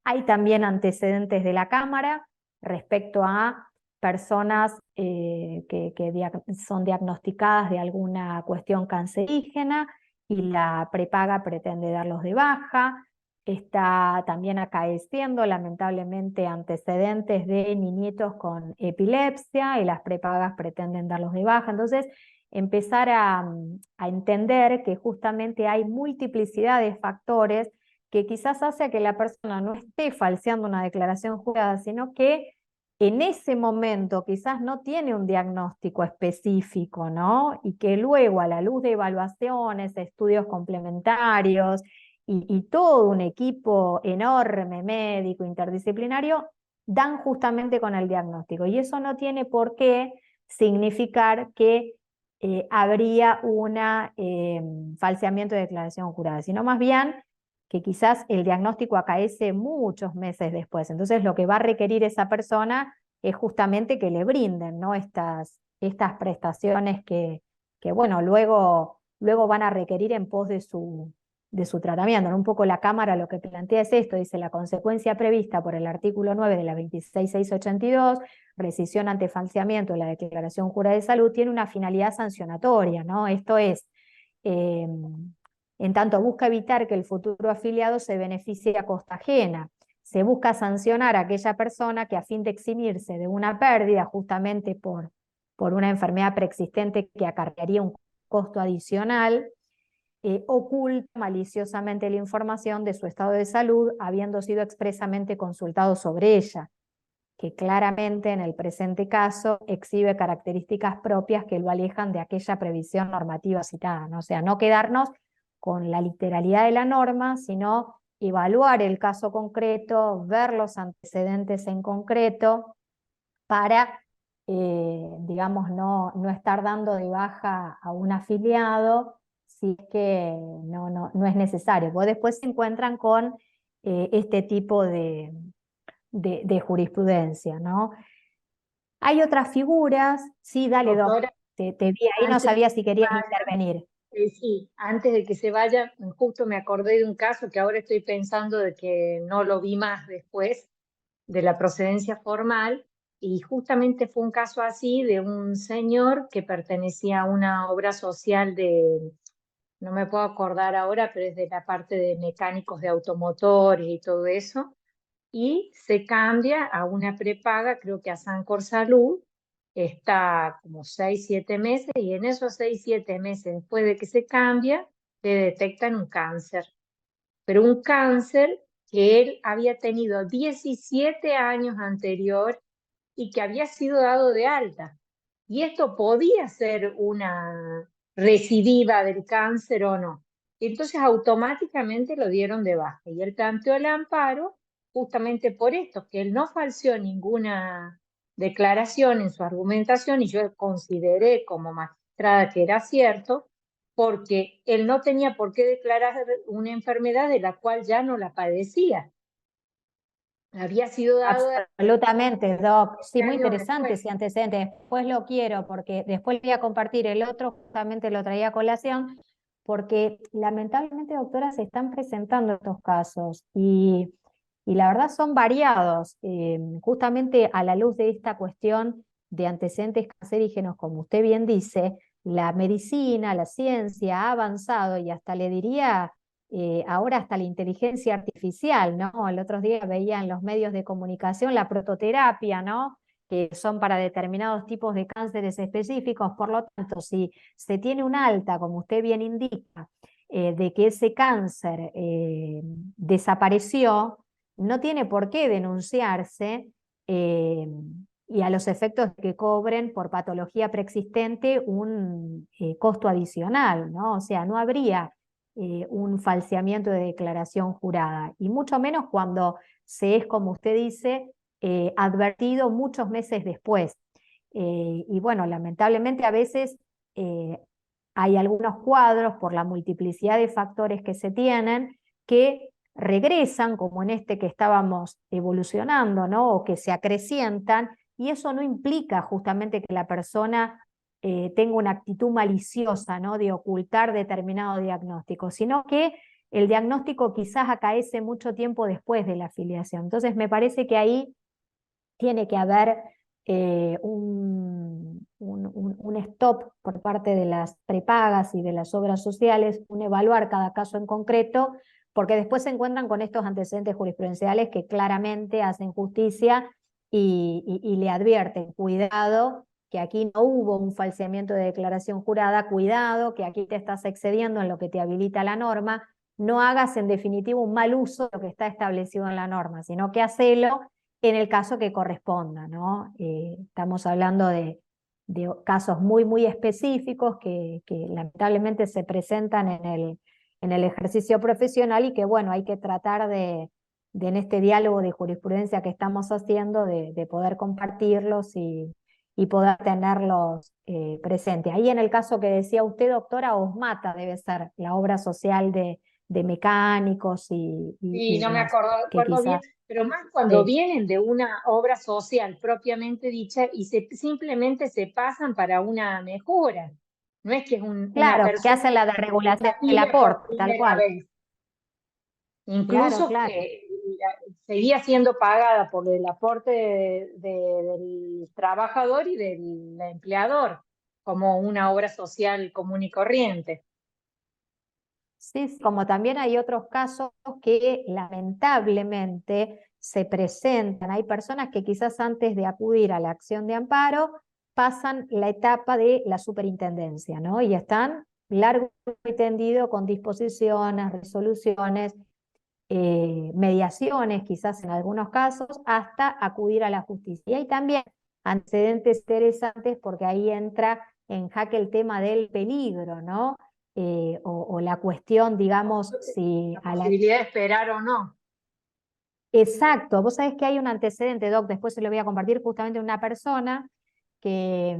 hay también antecedentes de la Cámara respecto a personas que son diagnosticadas de alguna cuestión cancerígena y la prepaga pretende darlos de baja. Está también acaeciendo lamentablemente antecedentes de niñitos con epilepsia y las prepagas pretenden darlos de baja. Entonces, empezar a entender que justamente hay multiplicidad de factores que quizás hace que la persona no esté falseando una declaración jurada, sino que en ese momento quizás no tiene un diagnóstico específico, ¿no? Y que luego, a la luz de evaluaciones, estudios complementarios, y todo un equipo enorme, médico, interdisciplinario, dan justamente con el diagnóstico. Y eso no tiene por qué significar que habría un falseamiento de declaración jurada, sino más bien que quizás el diagnóstico acaece muchos meses después. Entonces lo que va a requerir esa persona es justamente que le brinden, ¿no?, estas prestaciones que bueno, luego van a requerir en pos de su tratamiento. ¿No? Un poco la Cámara lo que plantea es esto, dice: la consecuencia prevista por el artículo 9 de la 26.682, rescisión ante falseamiento de la declaración jurada de salud, tiene una finalidad sancionatoria, ¿no? Esto es, en tanto busca evitar que el futuro afiliado se beneficie a costa ajena. Se busca sancionar a aquella persona que, a fin de eximirse de una pérdida justamente por una enfermedad preexistente que acarrearía un costo adicional, oculta maliciosamente la información de su estado de salud, habiendo sido expresamente consultado sobre ella, que claramente en el presente caso exhibe características propias que lo alejan de aquella previsión normativa citada, ¿no? O sea, no quedarnos con la literalidad de la norma, sino evaluar el caso concreto, ver los antecedentes en concreto, para, digamos, no estar dando de baja a un afiliado si es que no es necesario. Porque después se encuentran con este tipo de jurisprudencia, ¿no? Hay otras figuras, sí, dale, Doc, Doctora, te vi ahí, no antes sabía si de que querías vaya, intervenir. sí, antes de que se vaya, justo me acordé de un caso que ahora estoy pensando de que no lo vi más después, de la procedencia formal, y justamente fue un caso así de un señor que pertenecía a una obra social de, no me puedo acordar ahora, pero es de la parte de mecánicos de automotores y todo eso, y se cambia a una prepaga, creo que a Sancor Salud, está como 6, 7 meses, y en esos 6, 7 meses después de que se cambia, le detectan un cáncer, pero un cáncer que él había tenido 17 años anterior y que había sido dado de alta. Y esto podía ser una recidiva del cáncer o no. Entonces automáticamente lo dieron de baja y él planteó el amparo justamente por esto, que él no falseó ninguna declaración en su argumentación y yo consideré como magistrada que era cierto, porque él no tenía por qué declarar una enfermedad de la cual ya no la padecía. Había sido dado de Absolutamente, Doc. Sí, muy años interesante después. ese antecedente. Después lo quiero porque después voy a compartir el otro, justamente lo traía a colación, porque lamentablemente, doctora, se están presentando estos casos y la verdad son variados. Justamente a la luz de esta cuestión de antecedentes cancerígenos, como usted bien dice, la medicina, la ciencia ha avanzado y hasta le diría ahora hasta la inteligencia artificial, ¿no? El otro día veía en los medios de comunicación la prototerapia, ¿no? Que son para determinados tipos de cánceres específicos. Por lo tanto, si se tiene un alta, como usted bien indica, de que ese cáncer desapareció, no tiene por qué denunciarse eh, y a los efectos de que cobren por patología preexistente un costo adicional, ¿no? O sea, no habría un falseamiento de declaración jurada, y mucho menos cuando se es, como usted dice, advertido muchos meses después. Y bueno, lamentablemente a veces eh, hay algunos cuadros por la multiplicidad de factores que se tienen que regresan, como en este que estábamos evolucionando, ¿no? O que se acrecientan, y eso no implica justamente que la persona tenga una actitud maliciosa, ¿no? De ocultar determinado diagnóstico, sino que el diagnóstico quizás acaece mucho tiempo después de la afiliación. Entonces me parece que ahí tiene que haber un stop por parte de las prepagas y de las obras sociales, un evaluar cada caso en concreto, porque después se encuentran con estos antecedentes jurisprudenciales que claramente hacen justicia y le advierten, cuidado, que aquí no hubo un falseamiento de declaración jurada, cuidado, que aquí te estás excediendo en lo que te habilita la norma, no hagas en definitiva un mal uso de lo que está establecido en la norma, sino que hacelo en el caso que corresponda, ¿no? Estamos hablando de casos muy, muy específicos que lamentablemente se presentan en el ejercicio profesional y que, bueno, hay que tratar de en este diálogo de jurisprudencia que estamos haciendo, de poder compartirlos y poder tenerlos presentes. Ahí en el caso que decía usted, doctora, Osmata debe ser la obra social de mecánicos Sí, y no me demás, que acuerdo bien, quizás... pero más cuando Sí. vienen de una obra social propiamente dicha y simplemente se pasan para una mejora. No es que es una Claro, que persona hacen la que se desregulación del afilia por aporte, tal primera cual. vez. Claro, Incluso claro. seguía siendo pagada por el aporte del trabajador y del empleador, como una obra social común y corriente. Sí, sí, como también hay otros casos que lamentablemente se presentan. Hay personas que quizás antes de acudir a la acción de amparo pasan la etapa de la superintendencia, ¿no? Y están largo y tendido con disposiciones, resoluciones, mediaciones, quizás en algunos casos, hasta acudir a la justicia. Y hay también antecedentes interesantes porque ahí entra en jaque el tema del peligro, ¿no? O la cuestión, digamos, si La a la... posibilidad de esperar o no. Exacto, vos sabés que hay un antecedente, Doc, después se lo voy a compartir, justamente una persona que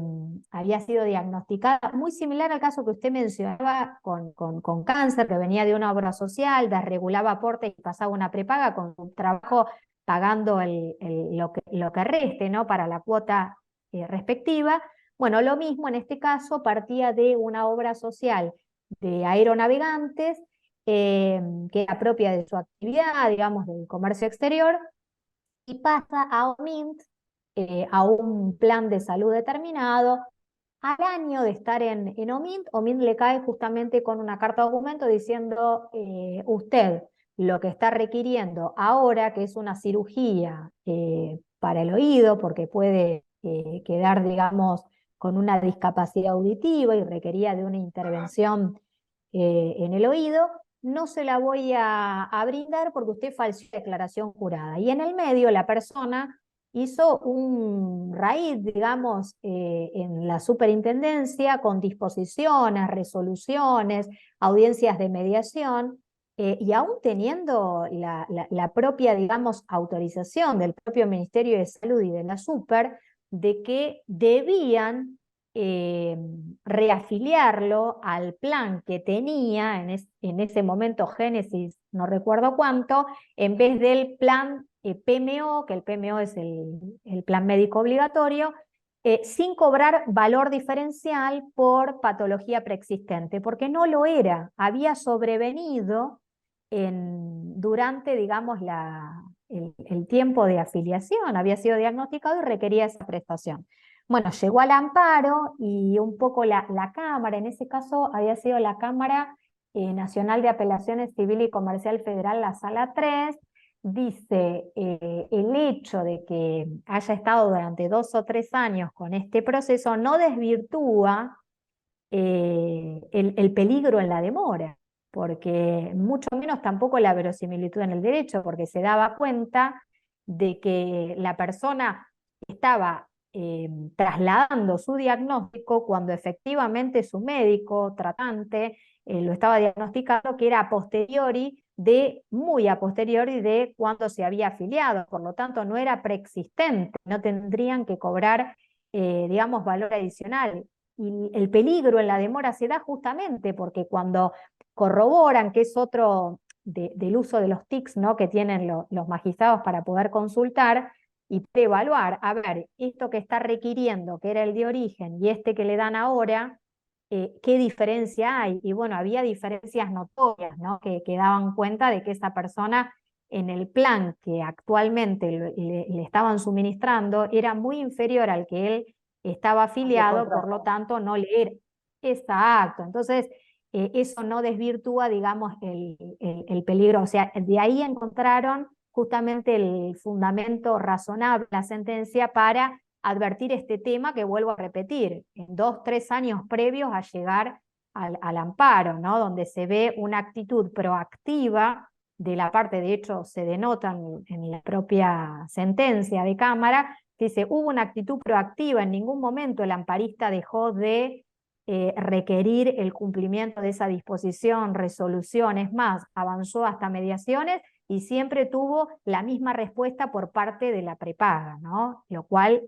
había sido diagnosticada, muy similar al caso que usted mencionaba con cáncer, que venía de una obra social, desregulaba aporte y pasaba una prepaga con un trabajo pagando lo que reste, ¿no? Para la cuota respectiva. Bueno, lo mismo en este caso partía de una obra social de aeronavegantes, que era propia de su actividad, digamos, del comercio exterior, y pasa a OMINT, a un plan de salud determinado. Al año de estar en OMINT, OMINT le cae justamente con una carta de documento diciendo, usted lo que está requiriendo ahora, que es una cirugía para el oído, porque puede quedar, digamos, con una discapacidad auditiva y requería de una intervención en el oído, no se la voy a brindar porque usted falseó declaración jurada. Y en el medio la persona hizo un raíz, digamos, en la superintendencia con disposiciones, resoluciones, audiencias de mediación, y aún teniendo la propia, digamos, autorización del propio Ministerio de Salud y de la Super, de que debían reafiliarlo al plan que tenía en ese momento Génesis, no recuerdo cuánto, en vez del plan PMO, que el PMO es el plan médico obligatorio, sin cobrar valor diferencial por patología preexistente, porque no lo era, había sobrevenido durante, digamos, el tiempo de afiliación, había sido diagnosticado y requería esa prestación. Bueno, llegó al amparo y un poco la Cámara, en ese caso había sido la Cámara Nacional de Apelaciones Civil y Comercial Federal, la Sala 3, dice, el hecho de que haya estado durante 2 o 3 años con este proceso no desvirtúa el peligro en la demora, porque mucho menos tampoco la verosimilitud en el derecho, porque se daba cuenta de que la persona estaba trasladando su diagnóstico cuando efectivamente su médico tratante lo estaba diagnosticando, que era a posteriori muy a posteriori de cuando se había afiliado, por lo tanto no era preexistente, no tendrían que cobrar, digamos, valor adicional. Y el peligro en la demora se da justamente porque cuando corroboran, que es otro del uso de los TICs, ¿no? Que tienen los magistrados para poder consultar y evaluar, a ver, esto que está requiriendo, que era el de origen, y este que le dan ahora, ¿qué diferencia hay? Y bueno, había diferencias notorias, ¿no? Que daban cuenta de que esa persona en el plan que actualmente le estaban suministrando era muy inferior al que él estaba afiliado, por lo tanto no le era. Exacto, entonces eso no desvirtúa, digamos, el peligro, o sea, de ahí encontraron justamente el fundamento razonable, la sentencia, para advertir este tema que vuelvo a repetir, en 2, 3 años previos a llegar al amparo, ¿no? Donde se ve una actitud proactiva de la parte, de hecho se denota en la propia sentencia de Cámara, que dice, hubo una actitud proactiva, en ningún momento el amparista dejó de requerir el cumplimiento de esa disposición, resoluciones más, avanzó hasta mediaciones y siempre tuvo la misma respuesta por parte de la prepaga, ¿no? Lo cual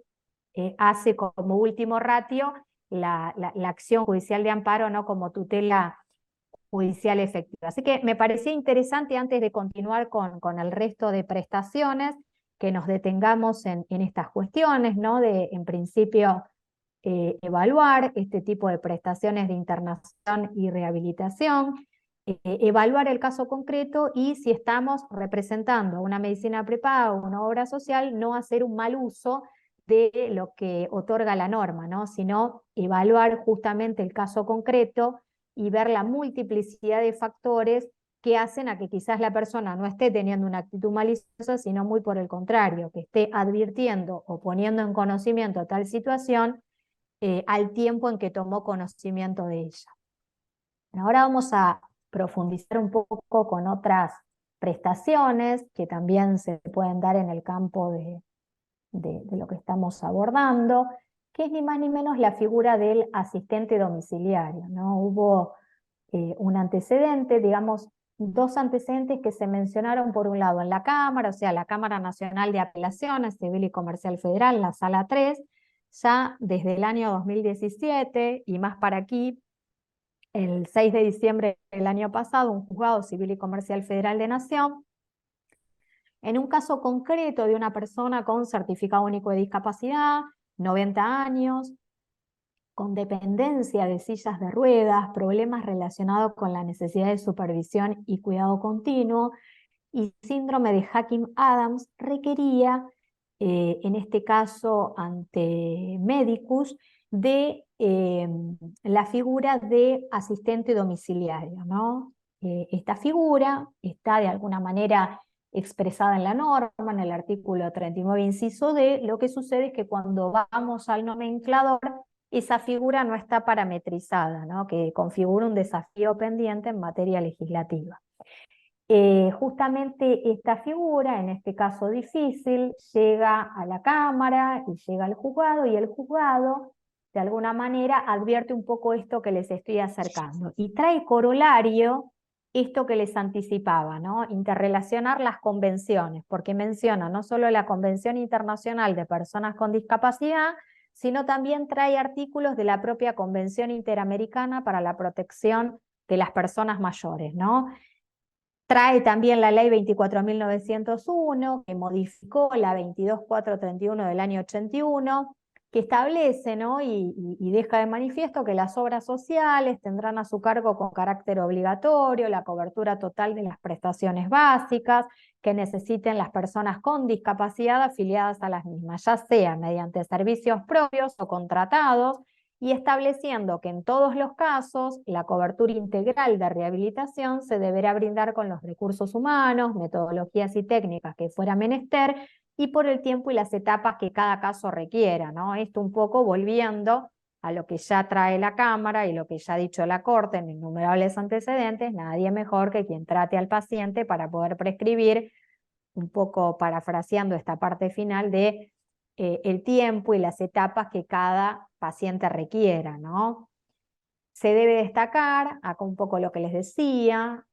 hace como último ratio la acción judicial de amparo, ¿no? Como tutela judicial efectiva. Así que me parecía interesante, antes de continuar con el resto de prestaciones, que nos detengamos en estas cuestiones, ¿no? De, en principio, evaluar este tipo de prestaciones de internación y rehabilitación, evaluar el caso concreto y si estamos representando una medicina prepaga o una obra social, no hacer un mal uso de lo que otorga la norma, ¿no? Sino evaluar justamente el caso concreto y ver la multiplicidad de factores que hacen a que quizás la persona no esté teniendo una actitud maliciosa, sino muy por el contrario, que esté advirtiendo o poniendo en conocimiento tal situación al tiempo en que tomó conocimiento de ella. Ahora vamos a profundizar un poco con otras prestaciones que también se pueden dar en el campo de lo que estamos abordando, que es ni más ni menos la figura del asistente domiciliario, ¿no? Hubo un antecedente, digamos, 2 antecedentes que se mencionaron por un lado en la Cámara, o sea, la Cámara Nacional de Apelaciones Civil y Comercial Federal, la Sala 3, ya desde el año 2017 y más para aquí, el 6 de diciembre del año pasado, un juzgado civil y comercial federal de Nación, en un caso concreto de una persona con certificado único de discapacidad, 90 años, con dependencia de sillas de ruedas, problemas relacionados con la necesidad de supervisión y cuidado continuo, y síndrome de Hacking-Adams, requería, en este caso ante Medicus, de la figura de asistente domiciliario, ¿no? Esta figura está de alguna manera expresada en la norma, en el artículo 39, inciso D. Lo que sucede es que cuando vamos al nomenclador, esa figura no está parametrizada, ¿no? Que configura un desafío pendiente en materia legislativa. Justamente esta figura, en este caso difícil, llega a la Cámara y llega al juzgado, y el juzgado de alguna manera advierte un poco esto que les estoy acercando y trae corolario esto que les anticipaba, ¿no? Interrelacionar las convenciones, porque menciona no solo la Convención Internacional de Personas con Discapacidad, sino también trae artículos de la propia Convención Interamericana para la Protección de las Personas Mayores, ¿no? Trae también la ley 24.901, que modificó la 22.431 del año 81, que establece, ¿no? y deja de manifiesto que las obras sociales tendrán a su cargo con carácter obligatorio la cobertura total de las prestaciones básicas que necesiten las personas con discapacidad afiliadas a las mismas, ya sea mediante servicios propios o contratados, y estableciendo que en todos los casos la cobertura integral de rehabilitación se deberá brindar con los recursos humanos, metodologías y técnicas que fuera menester, y por el tiempo y las etapas que cada caso requiera, ¿no? Esto un poco volviendo a lo que ya trae la Cámara y lo que ya ha dicho la Corte en innumerables antecedentes: nadie mejor que quien trate al paciente para poder prescribir, un poco parafraseando esta parte final de el tiempo y las etapas que cada paciente requiera, ¿no? Se debe destacar, acá un poco lo que les decía,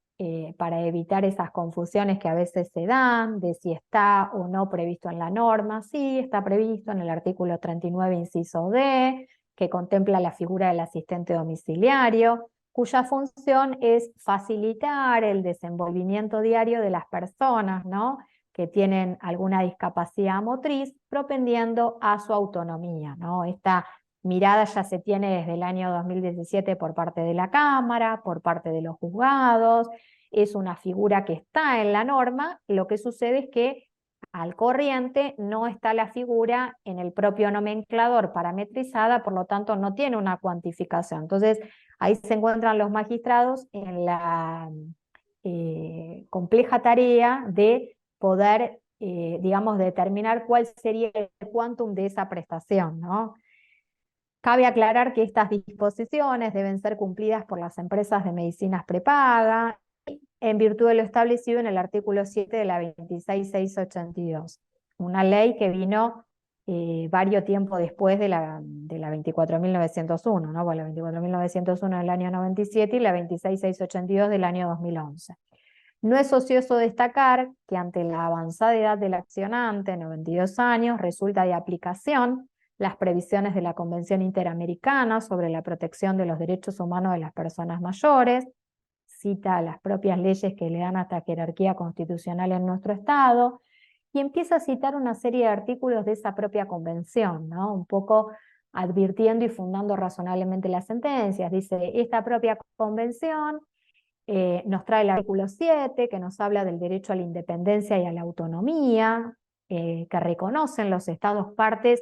para evitar esas confusiones que a veces se dan, de si está o no previsto en la norma. Sí, está previsto en el artículo 39, inciso D, que contempla la figura del asistente domiciliario, cuya función es facilitar el desenvolvimiento diario de las personas, ¿no?, que tienen alguna discapacidad motriz, propendiendo a su autonomía, ¿no? Esta mirada ya se tiene desde el año 2017 por parte de la Cámara, por parte de los juzgados, es una figura que está en la norma. Lo que sucede es que al corriente no está la figura en el propio nomenclador parametrizada, por lo tanto no tiene una cuantificación. Entonces ahí se encuentran los magistrados en la compleja tarea de poder, digamos, determinar cuál sería el quantum de esa prestación, ¿no? Cabe aclarar que estas disposiciones deben ser cumplidas por las empresas de medicinas prepaga, en virtud de lo establecido en el artículo 7 de la 26.682, una ley que vino varios tiempo después de la 24.901, ¿no? Bueno, la 24.901 del año 97 y la 26.682 del año 2011. No es ocioso destacar que ante la avanzada edad del accionante, 92 años, resulta de aplicación las previsiones de la Convención Interamericana sobre la protección de los derechos humanos de las personas mayores, cita las propias leyes que le dan hasta jerarquía constitucional en nuestro Estado, y empieza a citar una serie de artículos de esa propia convención, ¿no? Un poco advirtiendo y fundando razonablemente las sentencias. Dice, esta propia convención nos trae el artículo 7, que nos habla del derecho a la independencia y a la autonomía, que reconocen los Estados partes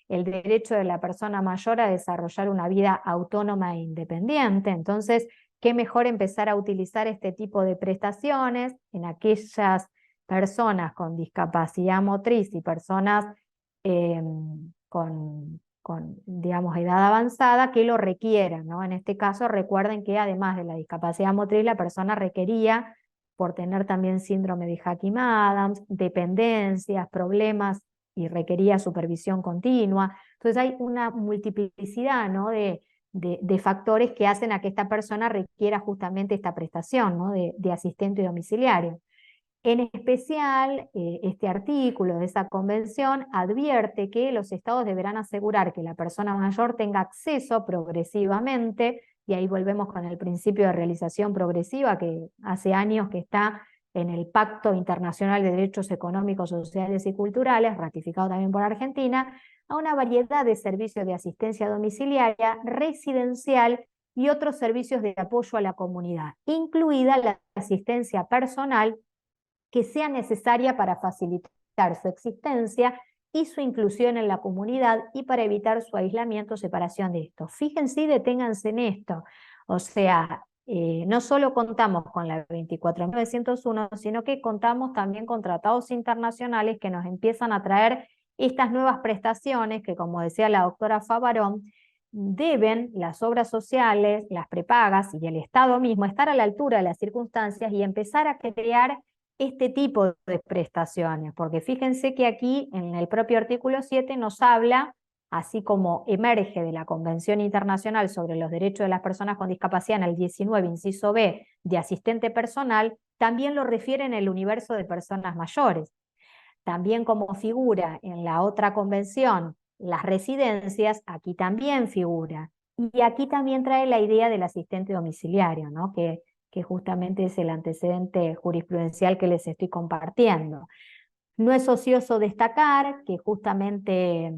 el derecho de la persona mayor a desarrollar una vida autónoma e independiente. Entonces, qué mejor empezar a utilizar este tipo de prestaciones en aquellas personas con discapacidad motriz y personas digamos, edad avanzada que lo requieran, ¿no? En este caso, recuerden que además de la discapacidad motriz, la persona requería, por tener también síndrome de Hacking-Adams, dependencias, problemas, y requería supervisión continua. Entonces hay una multiplicidad, ¿no?, de factores que hacen a que esta persona requiera justamente esta prestación, ¿no?, de asistente domiciliario. En especial, este artículo de esa convención advierte que los estados deberán asegurar que la persona mayor tenga acceso progresivamente, y ahí volvemos con el principio de realización progresiva que hace años que está en el Pacto Internacional de Derechos Económicos, Sociales y Culturales, ratificado también por Argentina, a una variedad de servicios de asistencia domiciliaria, residencial y otros servicios de apoyo a la comunidad, incluida la asistencia personal que sea necesaria para facilitar su existencia y su inclusión en la comunidad y para evitar su aislamiento o separación de esto. Fíjense y deténganse en esto. O sea, no solo contamos con la 24.901, sino que contamos también con tratados internacionales que nos empiezan a traer estas nuevas prestaciones que, como decía la doctora Favarón, deben las obras sociales, las prepagas y el Estado mismo estar a la altura de las circunstancias y empezar a crear este tipo de prestaciones, porque fíjense que aquí en el propio artículo 7 nos habla, así como emerge de la Convención Internacional sobre los Derechos de las Personas con Discapacidad en el 19, inciso B, de asistente personal, también lo refiere en el universo de personas mayores. También como figura en la otra convención, las residencias, aquí también figura. Y aquí también trae la idea del asistente domiciliario, ¿no? Que justamente es el antecedente jurisprudencial que les estoy compartiendo. No es ocioso destacar que justamente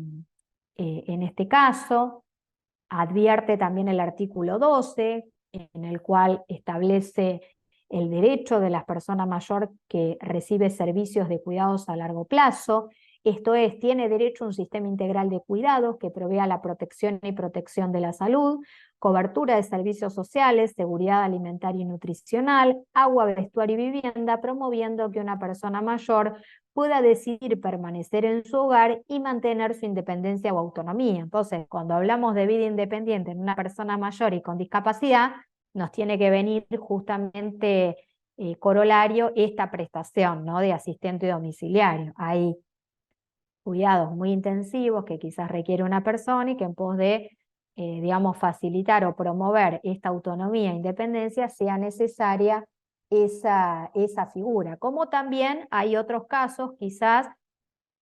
en este caso advierte también el artículo 12, en el cual establece el derecho de las personas mayores que recibe servicios de cuidados a largo plazo. Esto es, tiene derecho a un sistema integral de cuidados que provea la protección y protección de la salud, cobertura de servicios sociales, seguridad alimentaria y nutricional, agua, vestuario y vivienda, promoviendo que una persona mayor pueda decidir permanecer en su hogar y mantener su independencia o autonomía. Entonces, cuando hablamos de vida independiente en una persona mayor y con discapacidad, nos tiene que venir justamente corolario esta prestación, ¿no? De asistente domiciliario. Hay cuidados muy intensivos que quizás requiere una persona y que en pos de, digamos, facilitar o promover esta autonomía e independencia sea necesaria esa figura. Como también hay otros casos quizás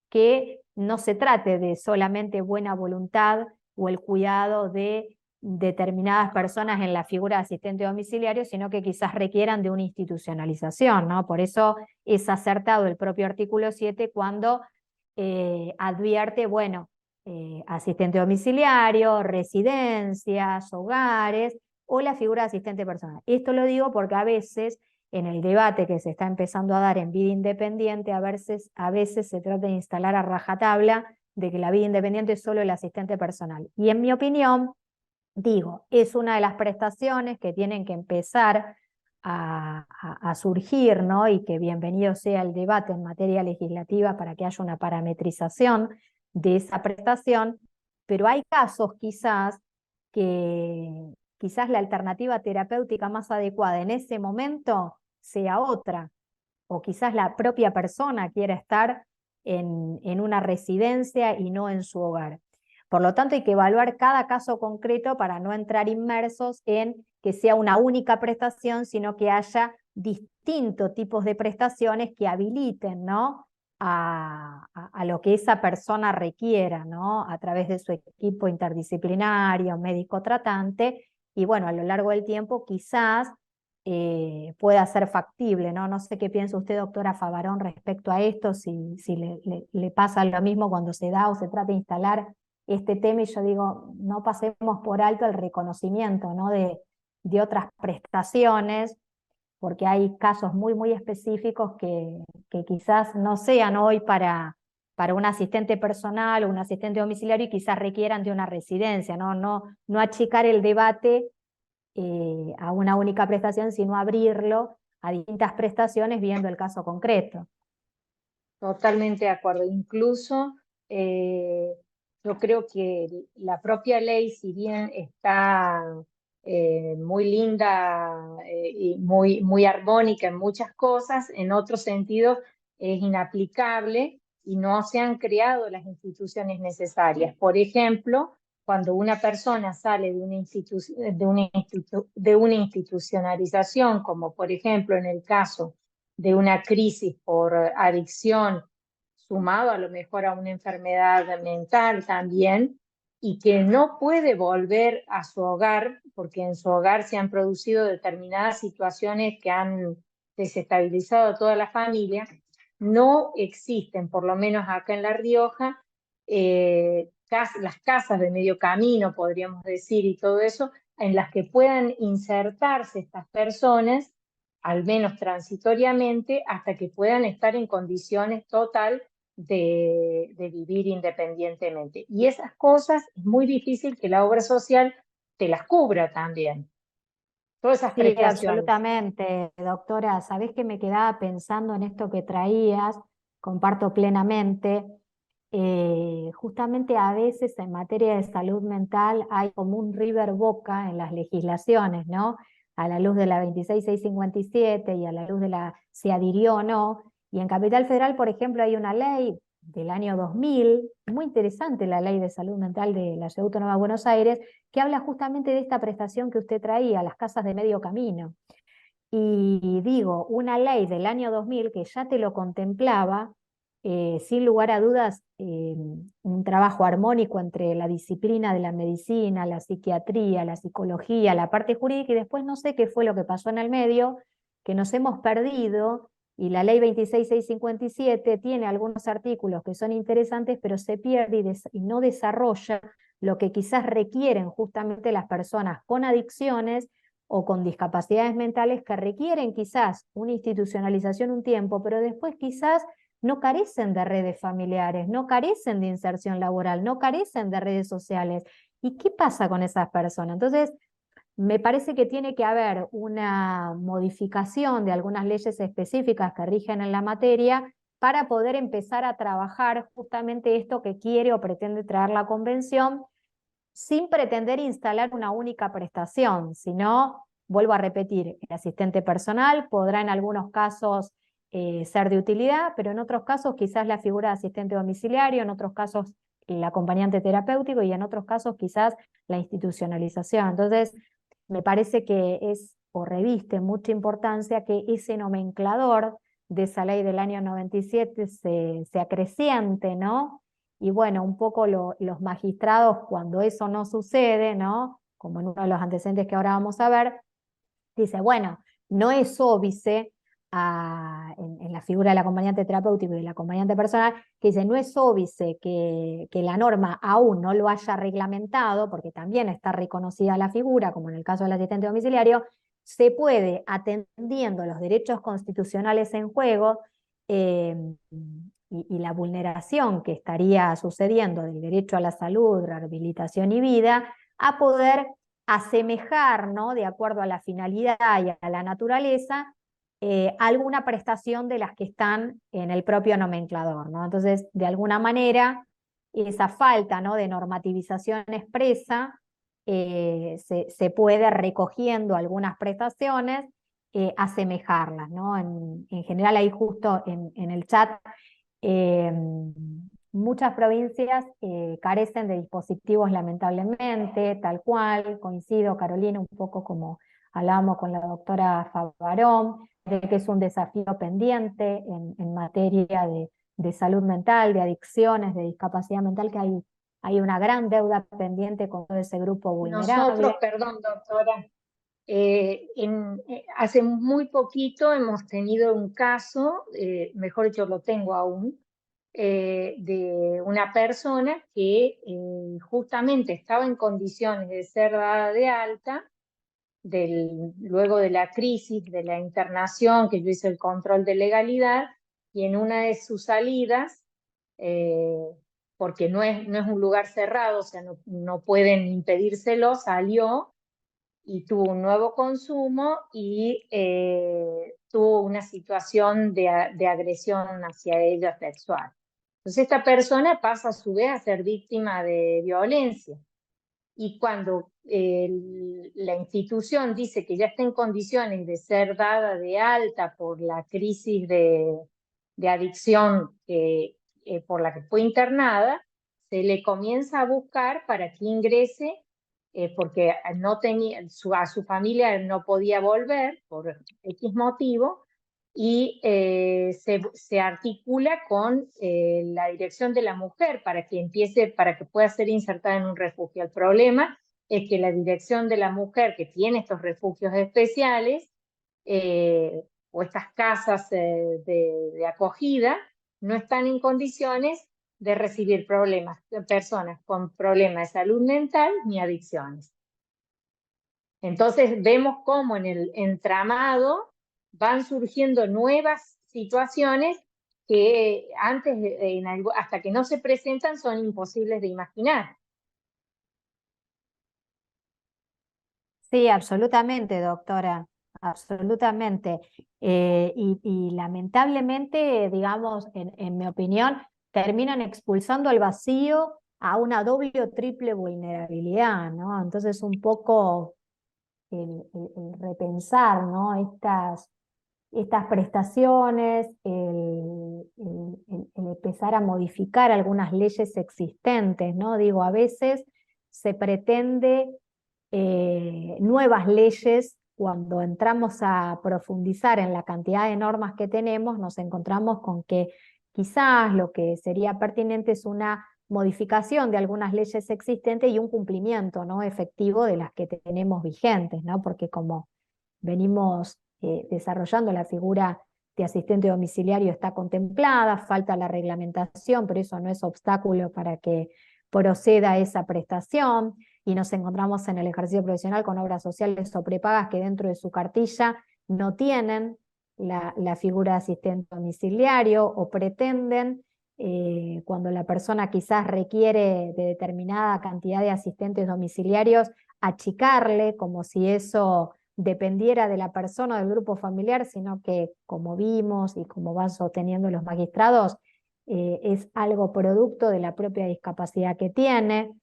que no se trate de solamente buena voluntad o el cuidado de determinadas personas en la figura de asistente domiciliario, sino que quizás requieran de una institucionalización, ¿no? Por eso es acertado el propio artículo 7 cuando advierte, bueno, asistente domiciliario, residencias, hogares o la figura de asistente personal. Esto lo digo porque a veces en el debate que se está empezando a dar en vida independiente, a veces se trata de instalar a rajatabla de que la vida independiente es solo el asistente personal. Y en mi opinión, digo, es una de las prestaciones que tienen que empezar a surgir, ¿no? Y que bienvenido sea el debate en materia legislativa para que haya una parametrización de esa prestación, pero hay casos quizás que quizás la alternativa terapéutica más adecuada en ese momento sea otra, o quizás la propia persona quiera estar en una residencia y no en su hogar. Por lo tanto, hay que evaluar cada caso concreto para no entrar inmersos en que sea una única prestación, sino que haya distintos tipos de prestaciones que habiliten, ¿no? a lo que esa persona requiera, ¿no? A través de su equipo interdisciplinario, médico tratante, y bueno, a lo largo del tiempo quizás pueda ser factible, ¿no? No sé qué piensa usted, doctora Favarón, respecto a esto, si le pasa lo mismo cuando se da o se trata de instalar este tema, y yo digo, no pasemos por alto el reconocimiento, ¿no? de otras prestaciones, porque hay casos muy, muy específicos que quizás no sean hoy para un asistente personal o un asistente domiciliario y quizás requieran de una residencia, ¿no? No achicar el debate a una única prestación, sino abrirlo a distintas prestaciones viendo el caso concreto. Totalmente de acuerdo. Incluso yo creo que la propia ley, si bien está muy linda y muy armónica en muchas cosas, en otros sentidos es inaplicable y no se han creado las instituciones necesarias. Por ejemplo, cuando una persona sale de de una institucionalización, como por ejemplo en el caso de una crisis por adicción, sumado a lo mejor a una enfermedad mental también, y que no puede volver a su hogar porque en su hogar se han producido determinadas situaciones que han desestabilizado a toda la familia, no existen, por lo menos acá en La Rioja, las casas de medio camino, podríamos decir, y todo eso, en las que puedan insertarse estas personas, al menos transitoriamente, hasta que puedan estar en condiciones total de vivir independientemente. Y esas cosas es muy difícil que la obra social te las cubra también, todas esas Sí, prestaciones. absolutamente, doctora. Sabés que me quedaba pensando en esto que traías, comparto plenamente. Justamente a veces en materia de salud mental hay como un river boca en las legislaciones, ¿no? A la luz de la 26657 y a la luz de la se adhirió o no. Y en Capital Federal, por ejemplo, hay una ley del año 2000, muy interesante la ley de salud mental de la Ciudad Autónoma de Buenos Aires, que habla justamente de esta prestación que usted traía, las casas de medio camino. Y digo, una ley del año 2000 que ya te lo contemplaba, sin lugar a dudas, un trabajo armónico entre la disciplina de la medicina, la psiquiatría, la psicología, la parte jurídica, y después no sé qué fue lo que pasó en el medio, que nos hemos perdido, y la ley 26657 tiene algunos artículos que son interesantes, pero se pierde y no desarrolla lo que quizás requieren justamente las personas con adicciones o con discapacidades mentales que requieren quizás una institucionalización un tiempo, pero después quizás no carecen de redes familiares, no carecen de inserción laboral, no carecen de redes sociales. ¿Y qué pasa con esas personas? Entonces, me parece que tiene que haber una modificación de algunas leyes específicas que rigen en la materia para poder empezar a trabajar justamente esto que quiere o pretende traer la convención, sin pretender instalar una única prestación, sino, vuelvo a repetir, el asistente personal podrá en algunos casos ser de utilidad, pero en otros casos quizás la figura de asistente domiciliario, en otros casos el acompañante terapéutico y en otros casos quizás la institucionalización. Entonces, me parece que es o reviste mucha importancia que ese nomenclador de esa ley del año 97 se acreciente, ¿no? Y bueno, un poco los magistrados, cuando eso no sucede, ¿no? Como en uno de los antecedentes que ahora vamos a ver, dice, bueno, no es óbice en la figura del acompañante terapéutico y del acompañante personal, que dice, no es óbice que la norma aún no lo haya reglamentado, porque también está reconocida la figura, como en el caso del asistente domiciliario, se puede, atendiendo los derechos constitucionales en juego, eh, y la vulneración que estaría sucediendo del derecho a la salud, rehabilitación y vida, a poder asemejar, ¿no? De acuerdo a la finalidad y a la naturaleza, alguna prestación de las que están en el propio nomenclador, ¿no? Entonces, de alguna manera, esa falta, ¿no? De normativización expresa se puede, recogiendo algunas prestaciones, asemejarlas, ¿no? En general, ahí justo en el chat, eh, muchas provincias carecen de dispositivos lamentablemente, tal cual, coincido Carolina, un poco como hablábamos con la doctora Favarón, de que es un desafío pendiente en materia de salud mental, de adicciones, de discapacidad mental, que hay una gran deuda pendiente con todo ese grupo Nosotros, vulnerable. perdón, doctora, hace muy poquito hemos tenido un caso, mejor dicho, lo tengo aún, de una persona que justamente estaba en condiciones de ser dada de alta luego de la crisis, de la internación, que yo hice el control de legalidad, y en una de sus salidas, eh, porque no es un lugar cerrado, o sea, no pueden impedírselo, salió y tuvo un nuevo consumo y tuvo una situación de agresión hacia ella sexual. Entonces esta persona pasa a su vez a ser víctima de violencia. Y cuando la institución dice que ya está en condiciones de ser dada de alta por la crisis de adicción por la que fue internada, se le comienza a buscar para que ingrese, porque no tenía, a su familia no podía volver por X motivo, y se articula con la dirección de la mujer para que pueda ser insertada en un refugio. El problema es que la dirección de la mujer que tiene estos refugios especiales o estas casas de acogida no están en condiciones de recibir personas con problemas de salud mental ni adicciones. Entonces vemos cómo en el entramado van surgiendo nuevas situaciones que hasta que no se presentan son imposibles de imaginar. Sí, absolutamente, doctora, absolutamente. Y lamentablemente, digamos, en mi opinión, terminan expulsando al vacío a una doble o triple vulnerabilidad, ¿no? Entonces, un poco el repensar, ¿no? Estas prestaciones, el empezar a modificar algunas leyes existentes, ¿no? Digo, a veces se pretende nuevas leyes. Cuando entramos a profundizar en la cantidad de normas que tenemos, nos encontramos con que quizás lo que sería pertinente es una modificación de algunas leyes existentes y un cumplimiento, ¿no?, efectivo de las que tenemos vigentes, ¿no? Porque como venimos desarrollando, la figura de asistente domiciliario está contemplada, falta la reglamentación, pero eso no es obstáculo para que proceda esa prestación, y nos encontramos en el ejercicio profesional con obras sociales o prepagas que dentro de su cartilla no tienen la figura de asistente domiciliario o pretenden, cuando la persona quizás requiere de determinada cantidad de asistentes domiciliarios, achicarle como si eso dependiera de la persona o del grupo familiar, sino que, como vimos y como van sosteniendo los magistrados, es algo producto de la propia discapacidad que tiene.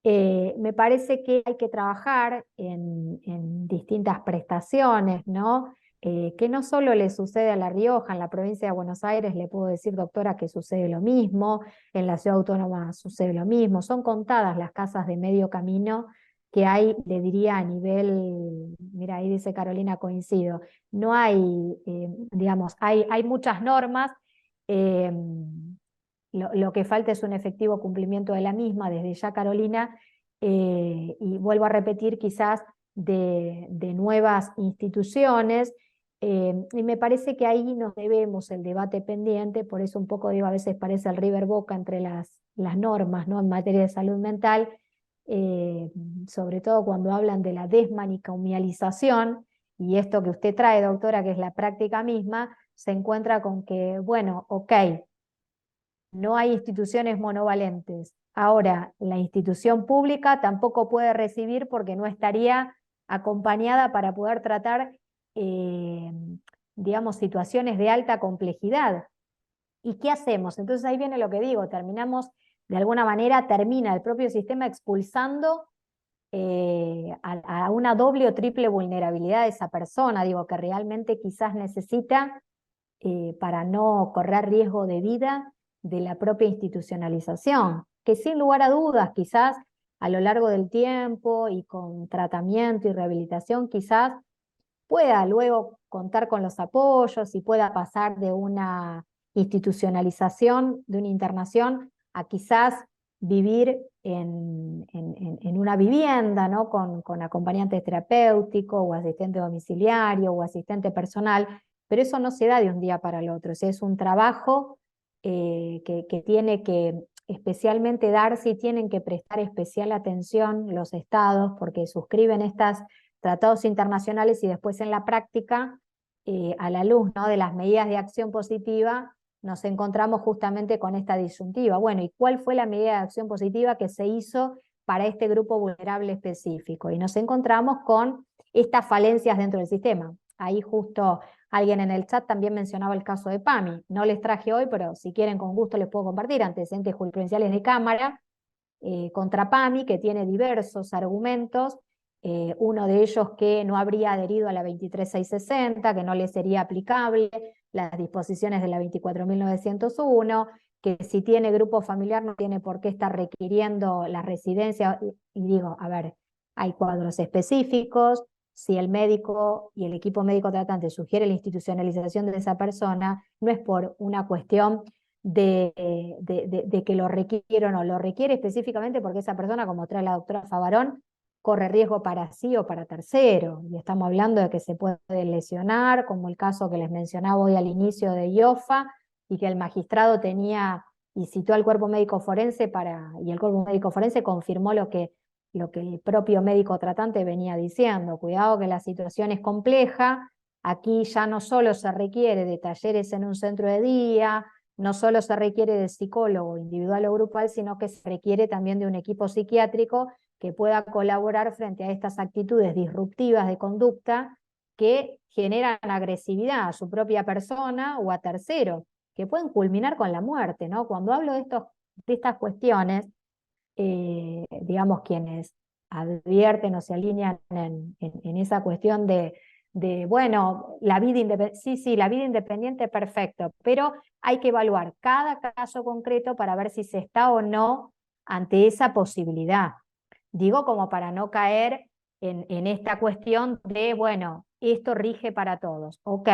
Me parece que hay que trabajar en distintas prestaciones, ¿no? Que no solo le sucede a La Rioja, en la provincia de Buenos Aires le puedo decir, doctora, que sucede lo mismo, en la ciudad autónoma sucede lo mismo, son contadas las casas de medio camino que hay, le diría, a nivel, mira, ahí dice Carolina, coincido, no hay, digamos, hay muchas normas, eh, lo que falta es un efectivo cumplimiento de la misma, desde ya, Carolina, y vuelvo a repetir, quizás de nuevas instituciones, y me parece que ahí nos debemos el debate pendiente. Por eso un poco digo, a veces parece el River Boca entre las normas, ¿no?, en materia de salud mental, eh, sobre todo cuando hablan de la desmanicomialización, y esto que usted trae, doctora, que es la práctica misma, se encuentra con que, bueno, ok, no hay instituciones monovalentes. Ahora, la institución pública tampoco puede recibir porque no estaría acompañada para poder tratar, eh, digamos, situaciones de alta complejidad. ¿Y qué hacemos? Entonces ahí viene lo que digo, terminamos, de alguna manera, termina el propio sistema expulsando a una doble o triple vulnerabilidad de esa persona, digo, que realmente quizás necesita, para no correr riesgo de vida, de la propia institucionalización, que sin lugar a dudas, quizás a lo largo del tiempo y con tratamiento y rehabilitación, quizás pueda luego contar con los apoyos y pueda pasar de una institucionalización, de una internación, a quizás vivir en una vivienda, ¿no?, con acompañante terapéutico o asistente domiciliario o asistente personal, pero eso no se da de un día para el otro. O sea, es un trabajo que tiene que especialmente darse, y tienen que prestar especial atención los estados, porque suscriben estos tratados internacionales y después en la práctica, a la luz, ¿no?, de las medidas de acción positiva, nos encontramos justamente con esta disyuntiva. Bueno, ¿y cuál fue la medida de acción positiva que se hizo para este grupo vulnerable específico? Y nos encontramos con estas falencias dentro del sistema. Ahí justo alguien en el chat también mencionaba el caso de PAMI. No les traje hoy, pero si quieren con gusto les puedo compartir antecedentes jurisprudenciales de Cámara contra PAMI, que tiene diversos argumentos. Uno de ellos, que no habría adherido a la 23660, que no le sería aplicable las disposiciones de la 24.901, que si tiene grupo familiar no tiene por qué estar requiriendo la residencia. Y digo, a ver, hay cuadros específicos. si el médico y el equipo médico tratante sugiere la institucionalización de esa persona, no es por una cuestión de que lo requiere o no, lo requiere específicamente porque esa persona, como trae la doctora Favarón, corre riesgo para sí o para tercero, y estamos hablando de que se puede lesionar, como el caso que les mencionaba hoy al inicio de IOFA, y que el magistrado tenía y citó al cuerpo médico forense y el cuerpo médico forense confirmó lo que el propio médico tratante venía diciendo: cuidado que la situación es compleja, aquí ya no solo se requiere de talleres en un centro de día, no solo se requiere de psicólogo individual o grupal, sino que se requiere también de un equipo psiquiátrico que pueda colaborar frente a estas actitudes disruptivas de conducta que generan agresividad a su propia persona o a terceros, que pueden culminar con la muerte, ¿no? Cuando hablo de estas cuestiones, digamos, quienes advierten o se alinean en esa cuestión bueno, la vida independiente, sí, la vida independiente, perfecto, pero hay que evaluar cada caso concreto para ver si se está o no ante esa posibilidad. Digo, como para no caer en esta cuestión de, bueno, esto rige para todos. Ok,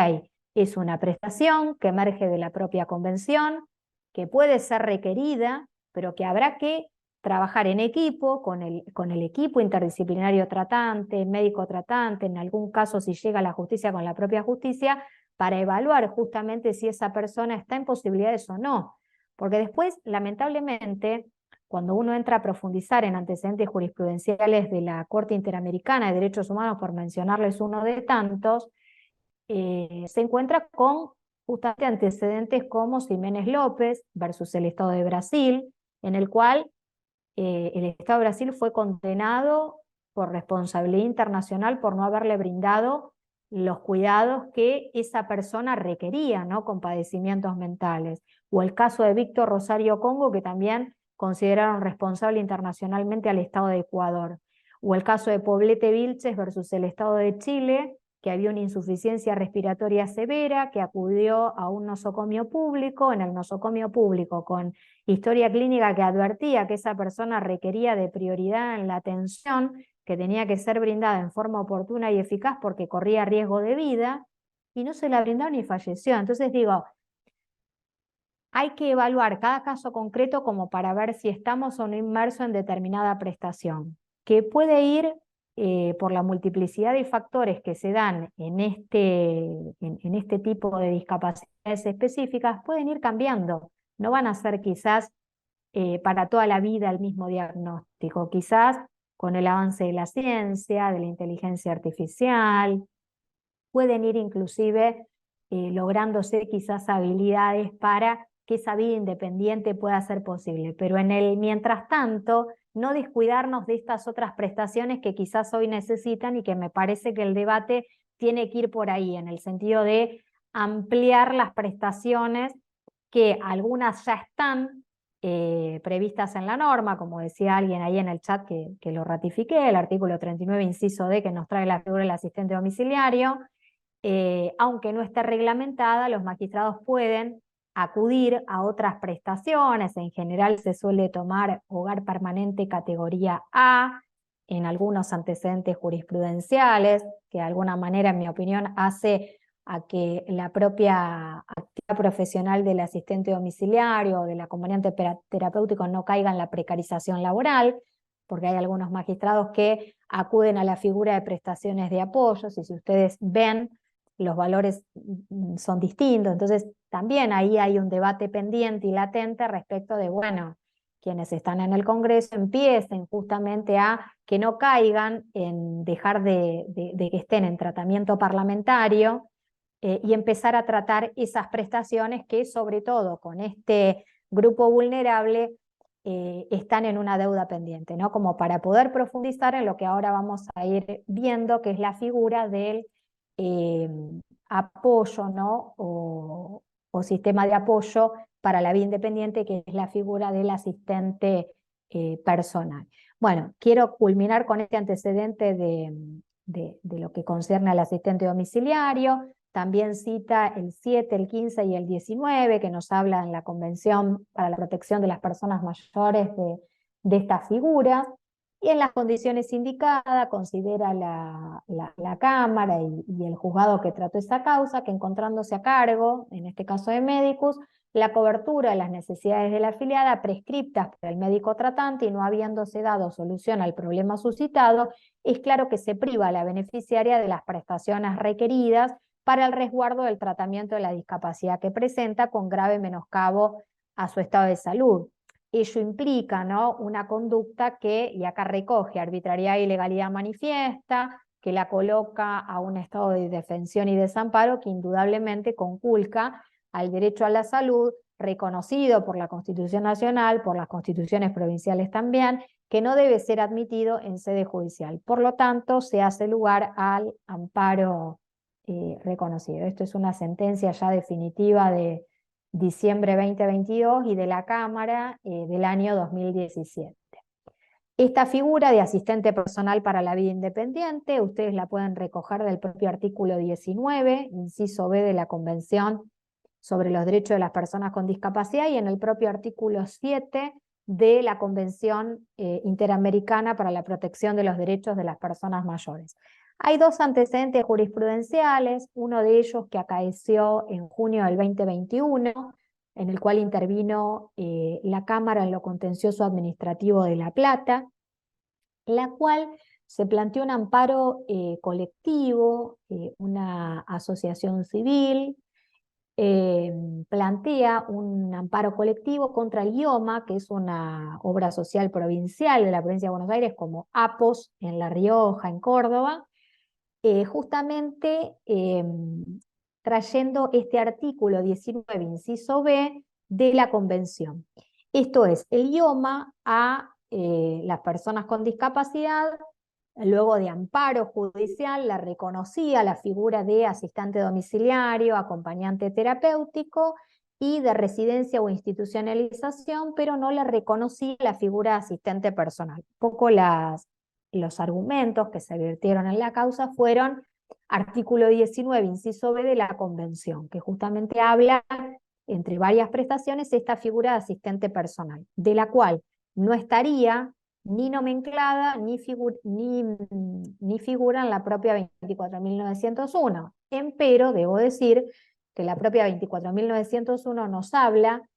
es una prestación que emerge de la propia convención, que puede ser requerida, pero que habrá que trabajar en equipo, con el equipo interdisciplinario tratante, médico tratante, en algún caso si llega a la justicia con la propia justicia, para evaluar justamente si esa persona está en posibilidades o no. Porque después, lamentablemente, cuando uno entra a profundizar en antecedentes jurisprudenciales de la Corte Interamericana de Derechos Humanos, por mencionarles uno de tantos, se encuentra con justamente antecedentes como Ximénez López versus el Estado de Brasil, en el cual el Estado de Brasil fue condenado por responsabilidad internacional por no haberle brindado los cuidados que esa persona requería, ¿no? Con padecimientos mentales. O el caso de Víctor Rosario Congo, que también consideraron responsable internacionalmente al Estado de Ecuador. O el caso de Poblete Vilches versus el Estado de Chile, que había una insuficiencia respiratoria severa, que acudió a un nosocomio público, en el nosocomio público con historia clínica que advertía que esa persona requería de prioridad en la atención, que tenía que ser brindada en forma oportuna y eficaz porque corría riesgo de vida, y no se la brindaron y falleció. Entonces digo, hay que evaluar cada caso concreto como para ver si estamos o no inmersos en determinada prestación, que puede ir por la multiplicidad de factores que se dan en este tipo de discapacidades específicas, pueden ir cambiando. No van a ser quizás para toda la vida el mismo diagnóstico, quizás con el avance de la ciencia, de la inteligencia artificial, pueden ir inclusive lográndose quizás habilidades para que esa vida independiente pueda ser posible. Pero en el mientras tanto, no descuidarnos de estas otras prestaciones que quizás hoy necesitan, y que me parece que el debate tiene que ir por ahí, en el sentido de ampliar las prestaciones, que algunas ya están previstas en la norma, como decía alguien ahí en el chat que lo ratifiqué, el artículo 39, inciso D, que nos trae la figura del asistente domiciliario. Aunque no esté reglamentada, los magistrados pueden acudir a otras prestaciones. En general se suele tomar hogar permanente categoría A, en algunos antecedentes jurisprudenciales, que de alguna manera, en mi opinión, hace a que la propia actividad profesional del asistente domiciliario o del acompañante terapéutico no caiga en la precarización laboral, porque hay algunos magistrados que acuden a la figura de prestaciones de apoyo, y si ustedes ven, los valores son distintos. Entonces también ahí hay un debate pendiente y latente respecto de, bueno, quienes están en el Congreso empiecen justamente a que no caigan en dejar de que estén en tratamiento parlamentario, y empezar a tratar esas prestaciones que, sobre todo con este grupo vulnerable, están en una deuda pendiente, ¿no? Como para poder profundizar en lo que ahora vamos a ir viendo, que es la figura del eh, apoyo, ¿no? O sistema de apoyo para la vida independiente, que es la figura del asistente personal. Bueno, quiero culminar con este antecedente de lo que concierne al asistente domiciliario. También cita el 7, el 15 y el 19, que nos habla en la Convención para la Protección de las Personas Mayores de esta figura. y en las condiciones indicadas considera la Cámara y el juzgado que trató esa causa que encontrándose a cargo, en este caso de médicos, la cobertura de las necesidades de la afiliada prescriptas por el médico tratante y no habiéndose dado solución al problema suscitado, es claro que se priva a la beneficiaria de las prestaciones requeridas para el resguardo del tratamiento de la discapacidad que presenta con grave menoscabo a su estado de salud. Ello implica, ¿no?, una conducta que, y acá recoge arbitrariedad y ilegalidad manifiesta, que la coloca a un estado de indefensión y desamparo que indudablemente conculca al derecho a la salud, reconocido por la Constitución Nacional, por las constituciones provinciales también, que no debe ser admitido en sede judicial. Por lo tanto, se hace lugar al amparo reconocido. Esto es una sentencia ya definitiva de diciembre 2022 y de la Cámara del año 2017. Esta figura de asistente personal para la vida independiente, ustedes la pueden recoger del propio artículo 19, inciso B de la Convención sobre los Derechos de las Personas con Discapacidad y en el propio artículo 7 de la Convención Interamericana para la Protección de los Derechos de las Personas Mayores. Hay dos antecedentes jurisprudenciales, uno de ellos que acaeció en junio del 2021, en el cual intervino la Cámara en lo contencioso administrativo de La Plata, la cual se planteó un amparo colectivo, una asociación civil, plantea un amparo colectivo contra el IOMA, que es una obra social provincial de la provincia de Buenos Aires, como APOS en La Rioja, en Córdoba, justamente trayendo este artículo 19, inciso B, de la Convención. Esto es, el IOMA a las personas con discapacidad, luego de amparo judicial, la reconocía la figura de asistente domiciliario, acompañante terapéutico y de residencia o institucionalización, pero no le reconocía la figura de asistente personal. Un poco los argumentos que se vertieron en la causa fueron artículo 19, inciso B de la Convención, que justamente habla, entre varias prestaciones, esta figura de asistente personal, de la cual no estaría ni nomenclada ni figura en la propia 24.901. Empero, debo decir que la propia 24.901 nos habla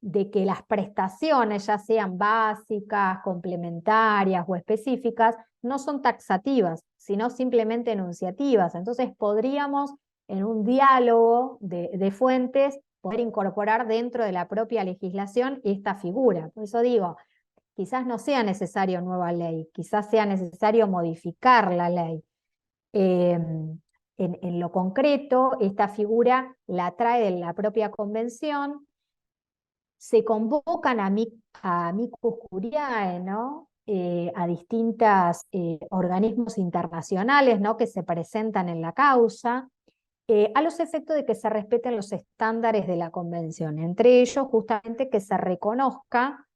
de que las prestaciones, ya sean básicas, complementarias o específicas, no son taxativas, sino simplemente enunciativas. Entonces podríamos, en un diálogo de fuentes, poder incorporar dentro de la propia legislación esta figura. Por eso digo, quizás no sea necesario nueva ley, quizás sea necesario modificar la ley. En lo concreto, esta figura la trae de la propia convención, se convocan a amicus curiae, ¿no? A distintos organismos internacionales, ¿no?, que se presentan en la causa, a los efectos de que se respeten los estándares de la convención, entre ellos justamente que se reconozca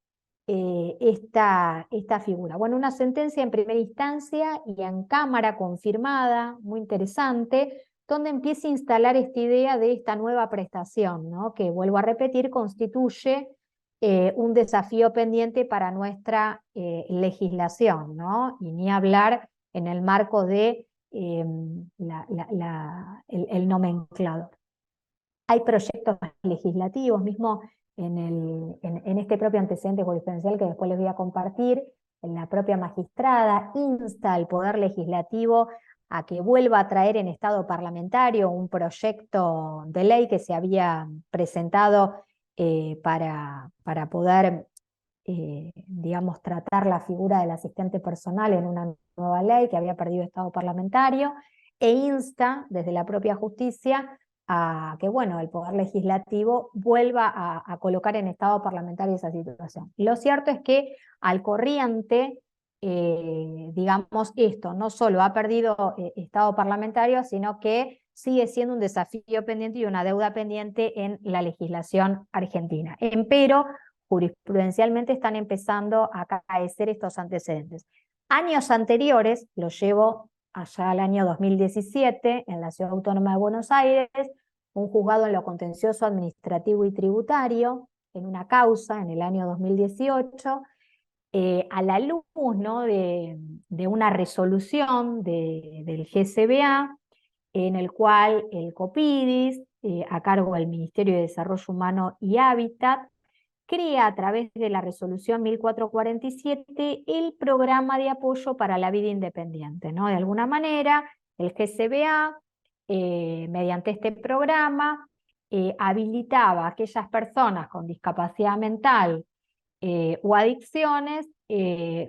esta figura. Bueno, una sentencia en primera instancia y en Cámara confirmada, muy interesante, donde empieza a instalar esta idea de esta nueva prestación, ¿no?, que, vuelvo a repetir, constituye un desafío pendiente para nuestra legislación, ¿no?, y ni hablar en el marco de el nomenclado. Hay proyectos legislativos, mismo en este propio antecedente jurisprudencial que después les voy a compartir, en la propia magistrada insta al Poder Legislativo a que vuelva a traer en estado parlamentario un proyecto de ley que se había presentado para poder, digamos, tratar la figura del asistente personal en una nueva ley que había perdido estado parlamentario, e insta desde la propia justicia a que, bueno, el Poder Legislativo vuelva a colocar en estado parlamentario esa situación. Lo cierto es que al corriente, digamos, esto no solo ha perdido estado parlamentario, sino que sigue siendo un desafío pendiente y una deuda pendiente en la legislación argentina. Empero, jurisprudencialmente están empezando a acaecer estos antecedentes. Años anteriores, lo llevo allá al año 2017, en la Ciudad Autónoma de Buenos Aires, un juzgado en lo contencioso administrativo y tributario, en una causa en el año 2018, a la luz, ¿no?, de una resolución del GCBA, en el cual el COPIDIS, a cargo del Ministerio de Desarrollo Humano y Hábitat, crea a través de la resolución 1447 el programa de apoyo para la vida independiente, ¿no? De alguna manera, el GCBA, mediante este programa, habilitaba a aquellas personas con discapacidad mental o adicciones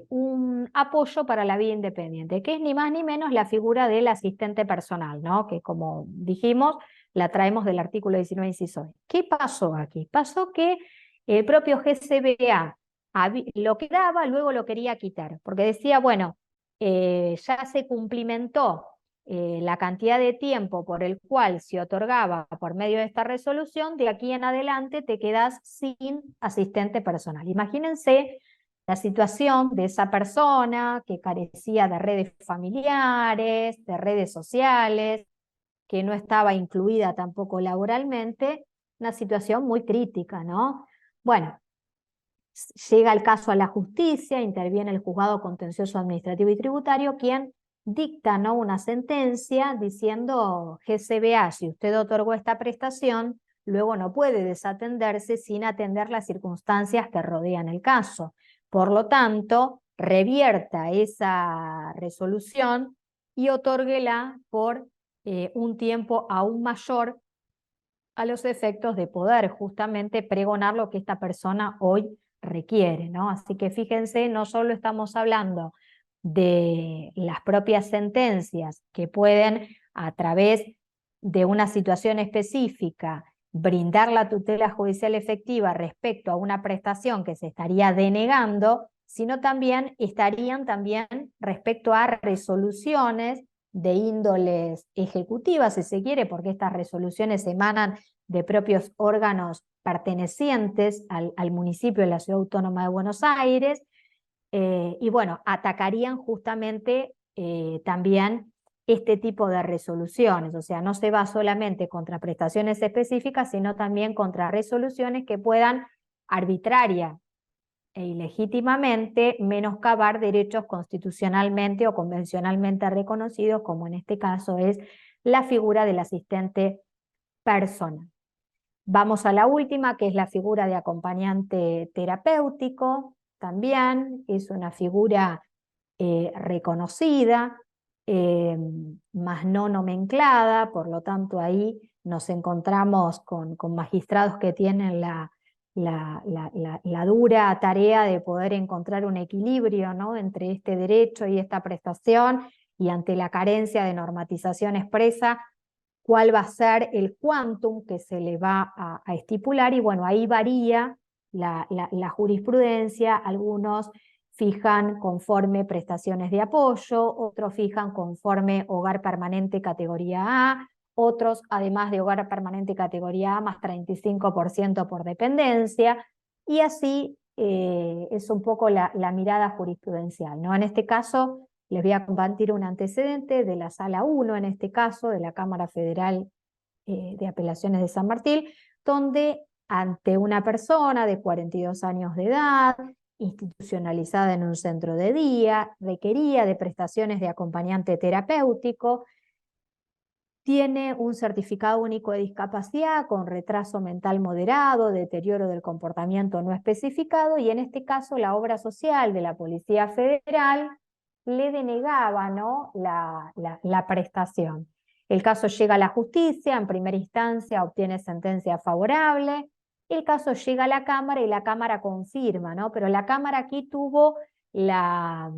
un apoyo para la vida independiente, que es ni más ni menos la figura del asistente personal, ¿no?, que como dijimos, la traemos del artículo 19 inciso B. ¿Qué pasó aquí? Pasó que el propio GCBA lo que daba, luego lo quería quitar, porque decía, bueno, ya se cumplimentó la cantidad de tiempo por el cual se otorgaba por medio de esta resolución, de aquí en adelante te quedas sin asistente personal. Imagínense la situación de esa persona que carecía de redes familiares, de redes sociales, que no estaba incluida tampoco laboralmente, una situación muy crítica, ¿no? Bueno, llega el caso a la justicia, interviene el juzgado contencioso administrativo y tributario, quien dicta, ¿no?, una sentencia diciendo: GCBA, si usted otorgó esta prestación, luego no puede desatenderse sin atender las circunstancias que rodean el caso. Por lo tanto, revierta esa resolución y otórguela por un tiempo aún mayor, a los efectos de poder justamente pregonar lo que esta persona hoy requiere, ¿no? Así que fíjense, no solo estamos hablando de las propias sentencias que pueden, a través de una situación específica, brindar la tutela judicial efectiva respecto a una prestación que se estaría denegando, sino también estarían también respecto a resoluciones de índoles ejecutivas, si se quiere, porque estas resoluciones emanan de propios órganos pertenecientes al municipio de la Ciudad Autónoma de Buenos Aires, y bueno, atacarían justamente también este tipo de resoluciones, o sea, no se va solamente contra prestaciones específicas, sino también contra resoluciones que puedan arbitraria e ilegítimamente menoscabar derechos constitucionalmente o convencionalmente reconocidos, como en este caso es la figura del asistente personal. Vamos a la última, que es la figura de acompañante terapéutico. También es una figura reconocida, más no nomenclada, por lo tanto ahí nos encontramos con magistrados que tienen la dura tarea de poder encontrar un equilibrio, ¿no?, entre este derecho y esta prestación, y ante la carencia de normatización expresa, cuál va a ser el quantum que se le va a estipular, y bueno, ahí varía la jurisprudencia. Algunos fijan conforme prestaciones de apoyo, otros fijan conforme hogar permanente categoría A, otros además de hogar permanente categoría A más 35% por dependencia, y así es un poco la mirada jurisprudencial, ¿no? En este caso les voy a compartir un antecedente de la Sala 1, en este caso, de la Cámara Federal de Apelaciones de San Martín, donde ante una persona de 42 años de edad, institucionalizada en un centro de día, requería de prestaciones de acompañante terapéutico, tiene un certificado único de discapacidad con retraso mental moderado, deterioro del comportamiento no especificado, y en este caso la obra social de la Policía Federal le denegaba, ¿no?, la prestación. El caso llega a la justicia, en primera instancia obtiene sentencia favorable, el caso llega a la Cámara y la Cámara confirma, ¿no? Pero la Cámara aquí tuvo la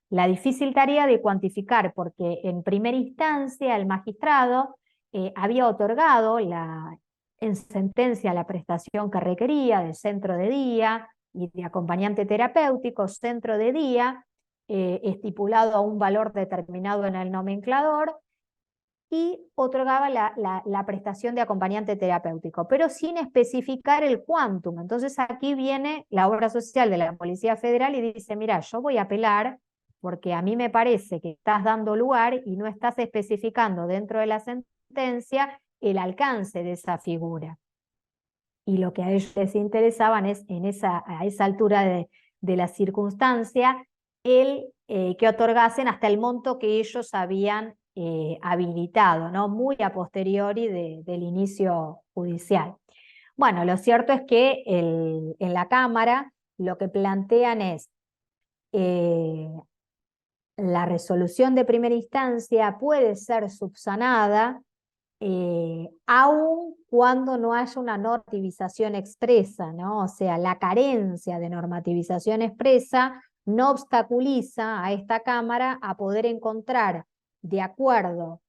difícil tarea de cuantificar, porque en primera instancia el magistrado había otorgado en sentencia la prestación que requería de centro de día y de acompañante terapéutico, centro de día, estipulado a un valor determinado en el nomenclador, y otorgaba la prestación de acompañante terapéutico, pero sin especificar el quantum. Entonces aquí viene la obra social de la Policía Federal y dice: mira, yo voy a apelar porque a mí me parece que estás dando lugar y no estás especificando dentro de la sentencia el alcance de esa figura. Y lo que a ellos les interesaban es, a esa altura de la circunstancia, que otorgasen hasta el monto que ellos habían habilitado, ¿no? Muy a posteriori del inicio judicial. Bueno, lo cierto es que en la Cámara lo que plantean es la resolución de primera instancia puede ser subsanada aun cuando no haya una normativización expresa, ¿no? O sea, la carencia de normativización expresa no obstaculiza a esta Cámara a poder encontrar, de acuerdo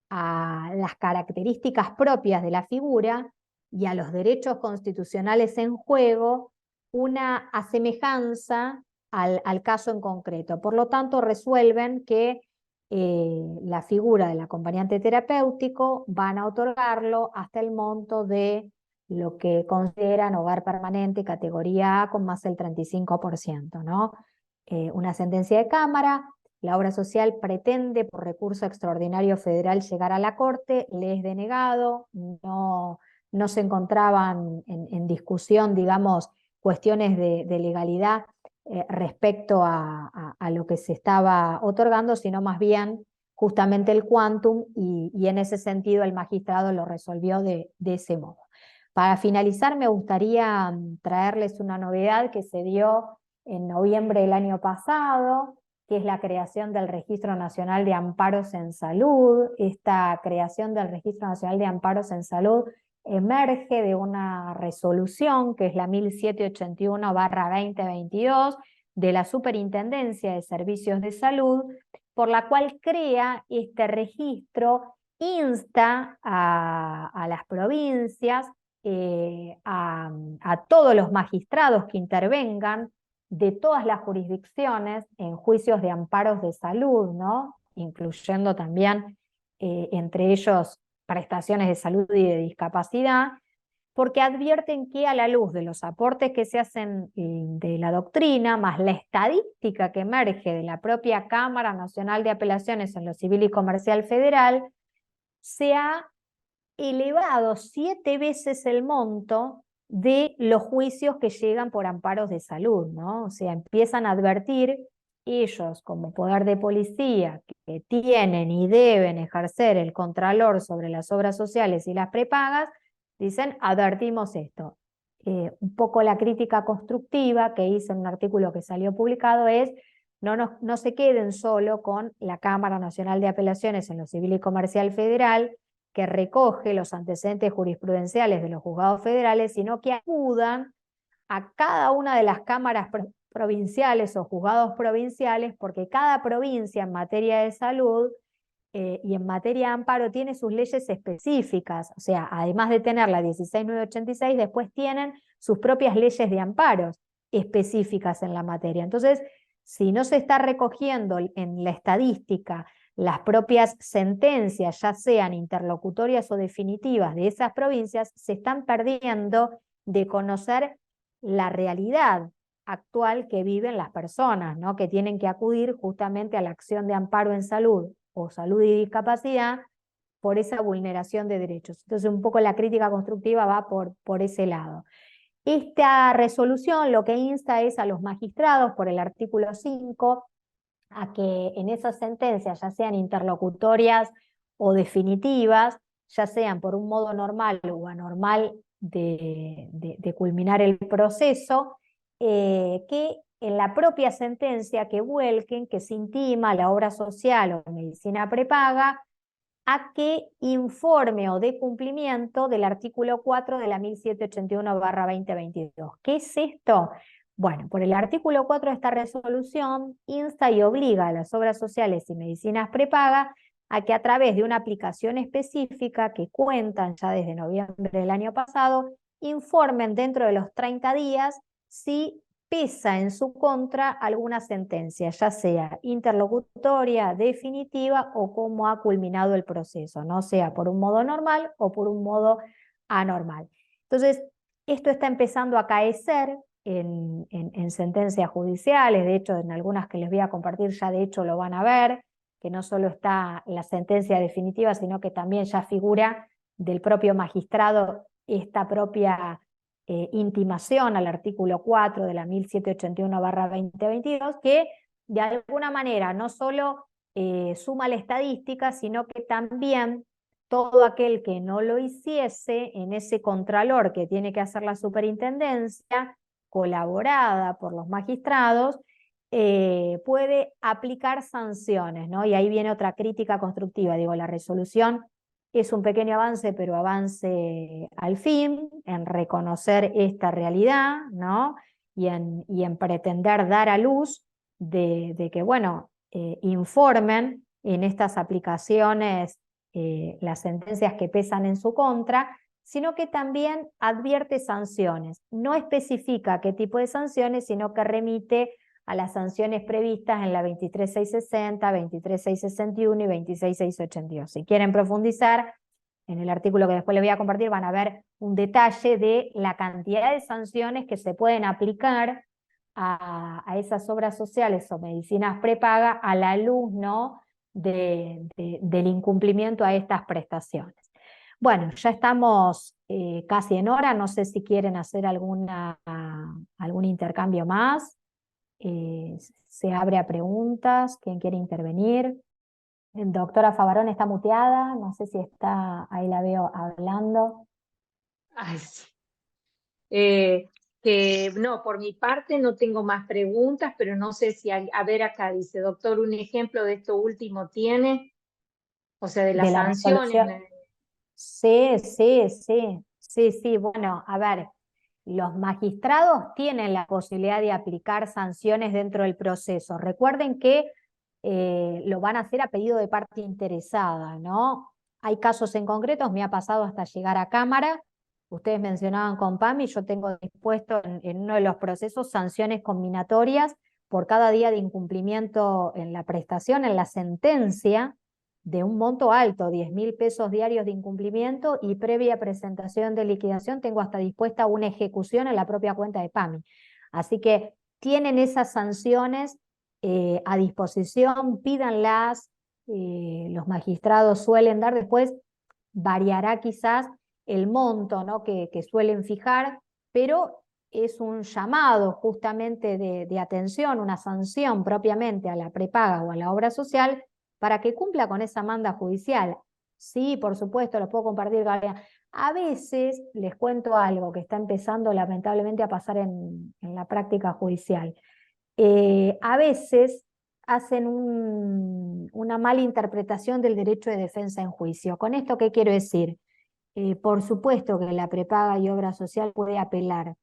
a las características propias de la figura y a los derechos constitucionales en juego, una asemejanza al caso en concreto. Por lo tanto, resuelven que la figura del acompañante terapéutico van a otorgarlo hasta el monto de lo que consideran hogar permanente categoría A con más el 35%, ¿no? Una sentencia de Cámara, la obra social pretende por recurso extraordinario federal llegar a la Corte, le es denegado, no se encontraban en discusión, digamos, cuestiones de legalidad respecto a lo que se estaba otorgando, sino más bien justamente el quantum, y en ese sentido el magistrado lo resolvió de ese modo. Para finalizar, me gustaría traerles una novedad que se dio en noviembre del año pasado, que es la creación del Registro Nacional de Amparos en Salud. Esta creación del Registro Nacional de Amparos en Salud emerge de una resolución que es la 1781/2022 de la Superintendencia de Servicios de Salud, por la cual crea este registro, insta a las provincias, a todos los magistrados que intervengan de todas las jurisdicciones en juicios de amparos de salud, ¿no? Incluyendo también entre ellos prestaciones de salud y de discapacidad, porque advierten que a la luz de los aportes que se hacen de la doctrina, más la estadística que emerge de la propia Cámara Nacional de Apelaciones en lo Civil y Comercial Federal, se ha elevado 7 veces el monto de los juicios que llegan por amparos de salud, ¿no? O sea, empiezan a advertir ellos como poder de policía que tienen y deben ejercer el contralor sobre las obras sociales y las prepagas, dicen, advertimos esto. Un poco la crítica constructiva que hice en un artículo que salió publicado es, no se queden solo con la Cámara Nacional de Apelaciones en lo Civil y Comercial Federal, que recoge los antecedentes jurisprudenciales de los juzgados federales, sino que acudan a cada una de las cámaras provinciales o juzgados provinciales, porque cada provincia en materia de salud y en materia de amparo tiene sus leyes específicas. O sea, además de tener la 16986, después tienen sus propias leyes de amparos específicas en la materia. Entonces, si no se está recogiendo en la estadística las propias sentencias, ya sean interlocutorias o definitivas de esas provincias, se están perdiendo de conocer la realidad actual que viven las personas, ¿no? Que tienen que acudir justamente a la acción de amparo en salud o salud y discapacidad por esa vulneración de derechos. Entonces, un poco la crítica constructiva va por ese lado. Esta resolución lo que insta es a los magistrados, por el artículo 5, a que en esas sentencias, ya sean interlocutorias o definitivas, ya sean por un modo normal o anormal de culminar el proceso, que en la propia sentencia que vuelquen, que se intima a la obra social o medicina prepaga, a que informe o dé cumplimiento del artículo 4 de la 1781/2022. ¿Qué es esto? Bueno, por el artículo 4 de esta resolución insta y obliga a las obras sociales y medicinas prepaga a que a través de una aplicación específica que cuentan ya desde noviembre del año pasado, informen dentro de los 30 días si pesa en su contra alguna sentencia, ya sea interlocutoria, definitiva o cómo ha culminado el proceso, no sea por un modo normal o por un modo anormal. Entonces, esto está empezando a acaecer en sentencias judiciales, de hecho en algunas que les voy a compartir ya de hecho lo van a ver, que no solo está la sentencia definitiva, sino que también ya figura del propio magistrado esta propia intimación al artículo 4 de la 1781/2022, que de alguna manera no solo suma la estadística, sino que también todo aquel que no lo hiciese en ese contralor que tiene que hacer la superintendencia, colaborada por los magistrados, puede aplicar sanciones, ¿no? Y ahí viene otra crítica constructiva. Digo, la resolución es un pequeño avance, pero avance al fin, en reconocer esta realidad, ¿no? Y en pretender dar a luz de que, bueno, informen en estas aplicaciones las sentencias que pesan en su contra, sino que también advierte sanciones. No especifica qué tipo de sanciones, sino que remite a las sanciones previstas en la 23.660, 23.661 y 26.682. Si quieren profundizar, en el artículo que después les voy a compartir van a ver un detalle de la cantidad de sanciones que se pueden aplicar a esas obras sociales o medicinas prepaga a la luz, ¿no?, del incumplimiento a estas prestaciones. Bueno, ya estamos casi en hora, no sé si quieren hacer algún intercambio más. Se abre a preguntas, ¿quién quiere intervenir? Doctora Favarón está muteada, no sé si está, ahí la veo hablando. Ay, sí. No, por mi parte no tengo más preguntas, pero no sé si a ver acá dice, doctor, un ejemplo de esto último tiene, o sea, de De las la sanciones. resolución. Sí, bueno, a ver, los magistrados tienen la posibilidad de aplicar sanciones dentro del proceso. Recuerden que lo van a hacer a pedido de parte interesada, ¿no? Hay casos en concretos, me ha pasado hasta llegar a Cámara. Ustedes mencionaban con PAMI, yo tengo dispuesto en uno de los procesos sanciones combinatorias por cada día de incumplimiento en la prestación, en la sentencia, de un monto alto, 10.000 pesos diarios de incumplimiento, y previa presentación de liquidación tengo hasta dispuesta una ejecución en la propia cuenta de PAMI. Así que tienen esas sanciones a disposición, pídanlas, los magistrados suelen dar, después variará quizás el monto, ¿no?, que suelen fijar, pero es un llamado justamente de atención, una sanción propiamente a la prepaga o a la obra social para que cumpla con esa manda judicial. Sí, por supuesto, lo puedo compartir, Gabriela. A veces, les cuento algo que está empezando lamentablemente a pasar en la práctica judicial. A veces hacen una mala interpretación del derecho de defensa en juicio. ¿Con esto qué quiero decir? Por supuesto que la prepaga y obra social puede apelar,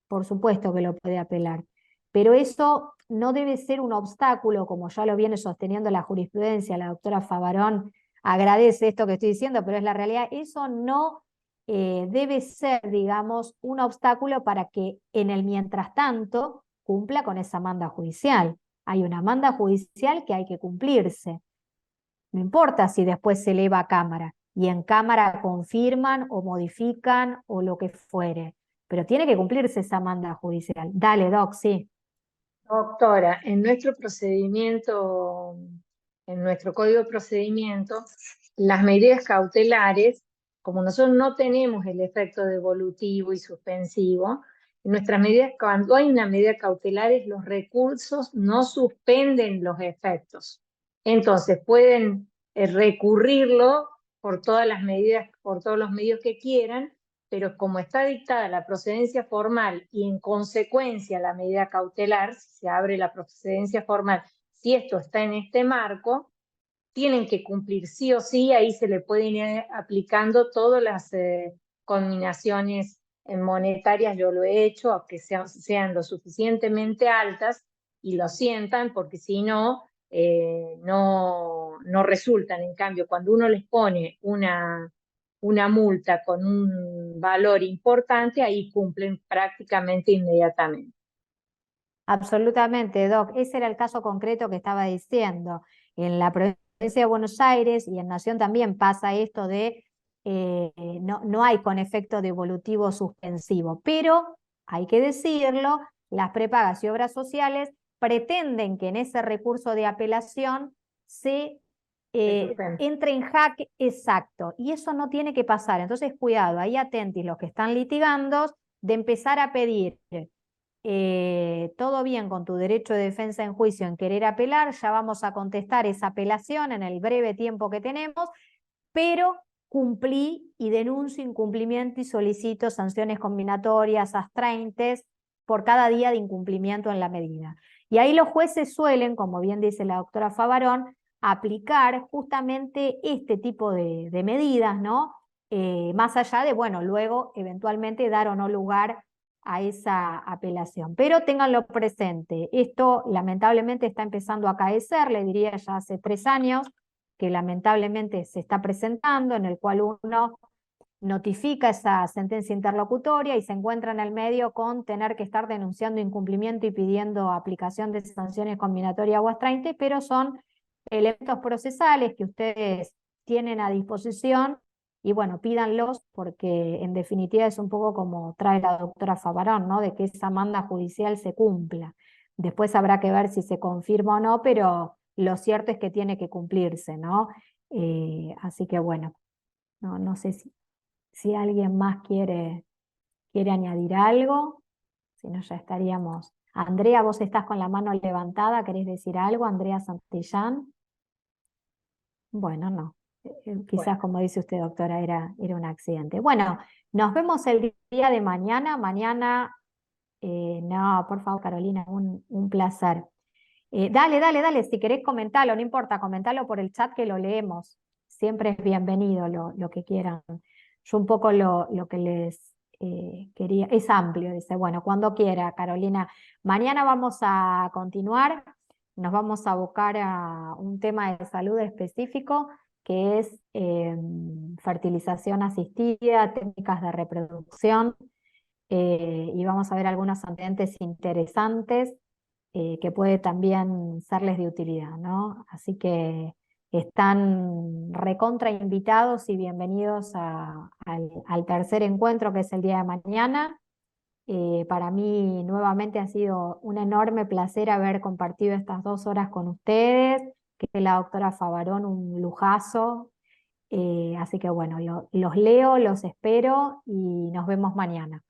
por supuesto que lo puede apelar, pero eso no debe ser un obstáculo, como ya lo viene sosteniendo la jurisprudencia. La doctora Favarón agradece esto que estoy diciendo, pero es la realidad. Eso no debe ser, digamos, un obstáculo para que en el mientras tanto cumpla con esa manda judicial. Hay una manda judicial que hay que cumplirse. No importa si después se eleva a Cámara y en Cámara confirman o modifican o lo que fuere, pero tiene que cumplirse esa manda judicial. Dale, Doc, sí. Doctora, en nuestro procedimiento, en nuestro código de procedimiento, las medidas cautelares, como nosotros no tenemos el efecto devolutivo y suspensivo, en nuestras medidas, cuando hay una medida cautelar, los recursos no suspenden los efectos. Entonces pueden recurrirlo por todas las medidas, por todos los medios que quieran, pero como está dictada la procedencia formal y en consecuencia la medida cautelar, si se abre la procedencia formal, si esto está en este marco, tienen que cumplir sí o sí, ahí se le pueden ir aplicando todas las conminaciones monetarias, yo lo he hecho, aunque sean lo suficientemente altas y lo sientan, porque si no, no resultan. En cambio, cuando uno les pone una multa con un valor importante, ahí cumplen prácticamente inmediatamente. Absolutamente, Doc. Ese era el caso concreto que estaba diciendo. En la provincia de Buenos Aires y en Nación también pasa esto de no hay con efecto devolutivo suspensivo, pero hay que decirlo, las prepagas y obras sociales pretenden que en ese recurso de apelación se entre en jaque exacto, y eso no tiene que pasar. Entonces, cuidado, ahí atentis los que están litigando, de empezar a pedir todo bien con tu derecho de defensa en juicio en querer apelar, ya vamos a contestar esa apelación en el breve tiempo que tenemos, pero cumplí y denuncio incumplimiento y solicito sanciones combinatorias, astraintes, por cada día de incumplimiento en la medida. Y ahí los jueces suelen, como bien dice la doctora Favarón, aplicar justamente este tipo de medidas, ¿no? Más allá de, bueno, luego eventualmente dar o no lugar a esa apelación. Pero ténganlo presente, esto lamentablemente está empezando a acaecer, le diría ya hace 3 años, que lamentablemente se está presentando, en el cual uno notifica esa sentencia interlocutoria y se encuentra en el medio con tener que estar denunciando incumplimiento y pidiendo aplicación de sanciones combinatorias o astraintes, pero son elementos procesales que ustedes tienen a disposición y bueno, pídanlos porque en definitiva es un poco como trae la doctora Favarón, ¿no? De que esa manda judicial se cumpla. Después habrá que ver si se confirma o no, pero lo cierto es que tiene que cumplirse, ¿no? Así que bueno, no sé si alguien más quiere añadir algo, si no ya estaríamos. Andrea, vos estás con la mano levantada, ¿querés decir algo? Andrea Santillán. Bueno, no. Quizás, Bueno, como dice usted, doctora, era un accidente. Bueno, nos vemos el día de mañana. Mañana, no, por favor, Carolina, un placer. Dale, si querés comentarlo, no importa, comentalo por el chat que lo leemos. Siempre es bienvenido lo que quieran. Yo un poco lo que les quería, es amplio, dice, bueno, cuando quiera, Carolina. Mañana vamos a continuar, nos vamos a abocar a un tema de salud específico que es fertilización asistida, técnicas de reproducción, y vamos a ver algunos antecedentes interesantes que puede también serles de utilidad, ¿no? Así que están recontra invitados y bienvenidos al tercer encuentro que es el día de mañana. Para mí nuevamente ha sido un enorme placer haber compartido estas 2 horas con ustedes, que la doctora Favarón un lujazo. Así que bueno, los leo, los espero y nos vemos mañana.